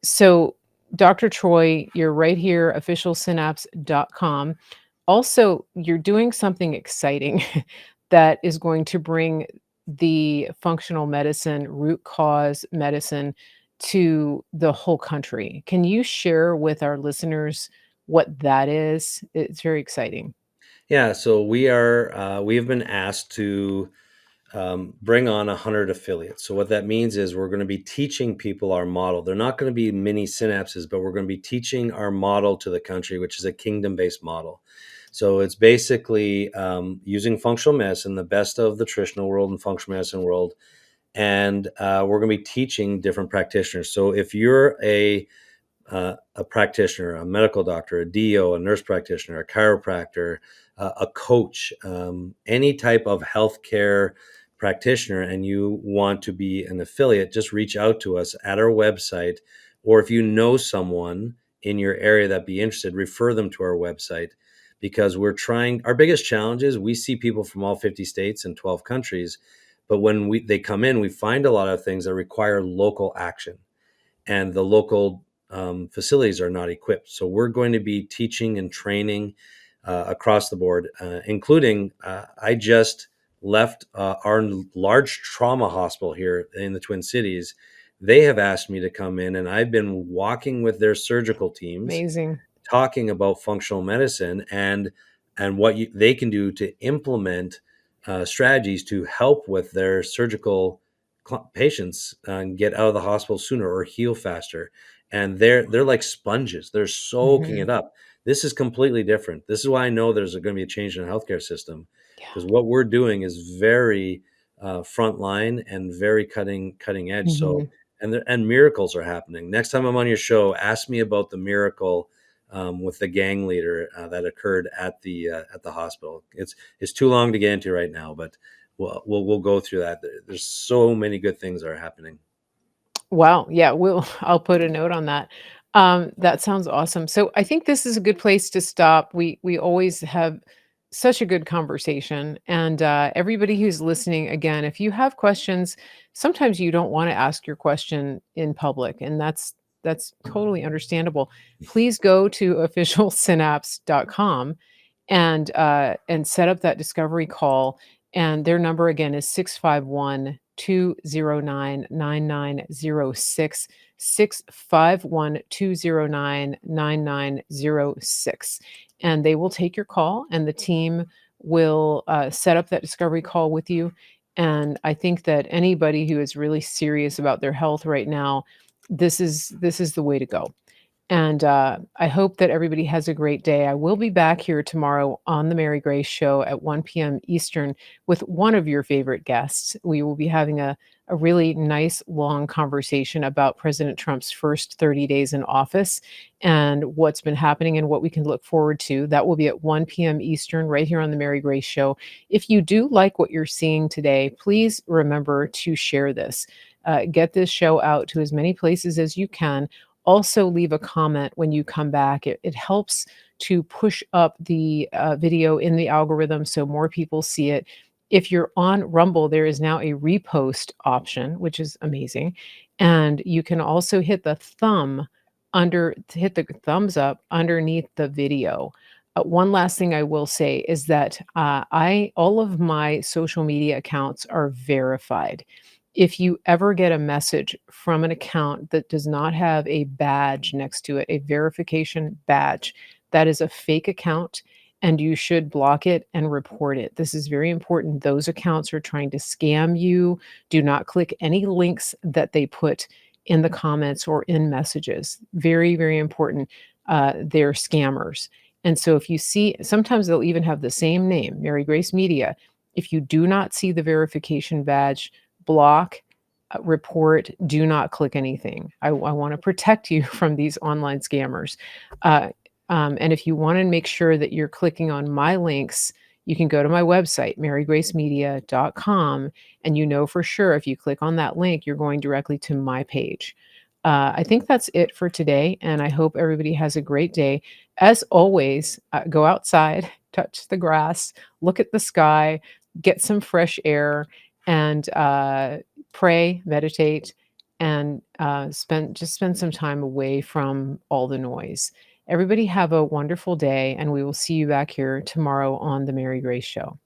Speaker 1: So, Dr. Troy, you're right here, officialsynapse.com. Also, you're doing something exciting that is going to bring the functional medicine, root cause medicine to the whole country. Can you share with our listeners what that is? It's very exciting.
Speaker 2: Yeah, so we have been asked to bring on 100 affiliates. So what that means is we're going to be teaching people our model. They're not going to be mini synapses, but we're going to be teaching our model to the country, which is a kingdom-based model. So it's basically using functional medicine, the best of the traditional world and functional medicine world, and we're going to be teaching different practitioners. So if you're a practitioner, a medical doctor, a DO, a nurse practitioner, a chiropractor, a coach, any type of healthcare practitioner, and you want to be an affiliate, just reach out to us at our website. Or if you know someone in your area that be interested, refer them to our website. because we're trying. Our biggest challenge is we see people from all 50 states and 12 countries, but when they come in, we find a lot of things that require local action, and the local facilities are not equipped. So we're going to be teaching and training across the board, including I just left our large trauma hospital here in the Twin Cities. They have asked me to come in, and I've been walking with their surgical teams,
Speaker 1: Amazing.
Speaker 2: talking about functional medicine and what they can do to implement strategies to help with their surgical patients and get out of the hospital sooner or heal faster. And they're like sponges; they're soaking
Speaker 1: Mhm.
Speaker 2: it up. This is completely different. This is why I know there's going to be a change in the healthcare system,
Speaker 1: Yeah.
Speaker 2: because what we're doing is very frontline and very cutting edge. So
Speaker 1: Mhm.
Speaker 2: and miracles are happening. Next time I'm on your show, ask me about the miracle with the gang leader that occurred at the hospital. It's too long to get into right now, but we'll go through that. There's so many good things that are happening.
Speaker 1: Wow, yeah, I'll put a note on that. That sounds awesome. So I think this is a good place to stop. We always have such a good conversation, and everybody who's listening, again, if you have questions, sometimes you don't want to ask your question in public, and that's totally understandable. Please go to officialsynapse.com and set up that discovery call. And their number again is 651-209-9906, 651-209-9906. And they will take your call, and the team will set up that discovery call with you. And I think that anybody who is really serious about their health right now, this is the way to go. And I hope that everybody has a great day. I will be back here tomorrow on the Mary Grace Show at 1 p.m. Eastern with one of your favorite guests. We will be having a really nice, long conversation about President Trump's first 30 days in office and what's been happening and what we can look forward to. That will be at 1 p.m. Eastern, right here on the Mary Grace Show. If you do like what you're seeing today, please remember to share this. Get this show out to as many places as you can. Also, leave a comment when you come back. It helps to push up the video in the algorithm so more people see it. If you're on Rumble, there is now a repost option, which is amazing. And you can also hit the hit the thumbs up underneath the video. One last thing I will say is that all of my social media accounts are verified. If you ever get a message from an account that does not have a badge next to it, a verification badge, that is a fake account, and you should block it and report it. This is very important. Those accounts are trying to scam you. Do not click any links that they put in the comments or in messages. Very, very important. They're scammers. And so if you see, sometimes they'll even have the same name, Mary Grace Media. If you do not see the verification badge, block, report, do not click anything. I want to protect you from these online scammers. Uh, and if you want to make sure that you're clicking on my links, you can go to my website, marygracemedia.com, and you know for sure if you click on that link, you're going directly to my page. I think that's it for today, and I hope everybody has a great day. As always, go outside, touch the grass, look at the sky, get some fresh air, and pray, meditate, and spend some time away from all the noise. Everybody have a wonderful day, and we will see you back here tomorrow on the Mary Grace Show.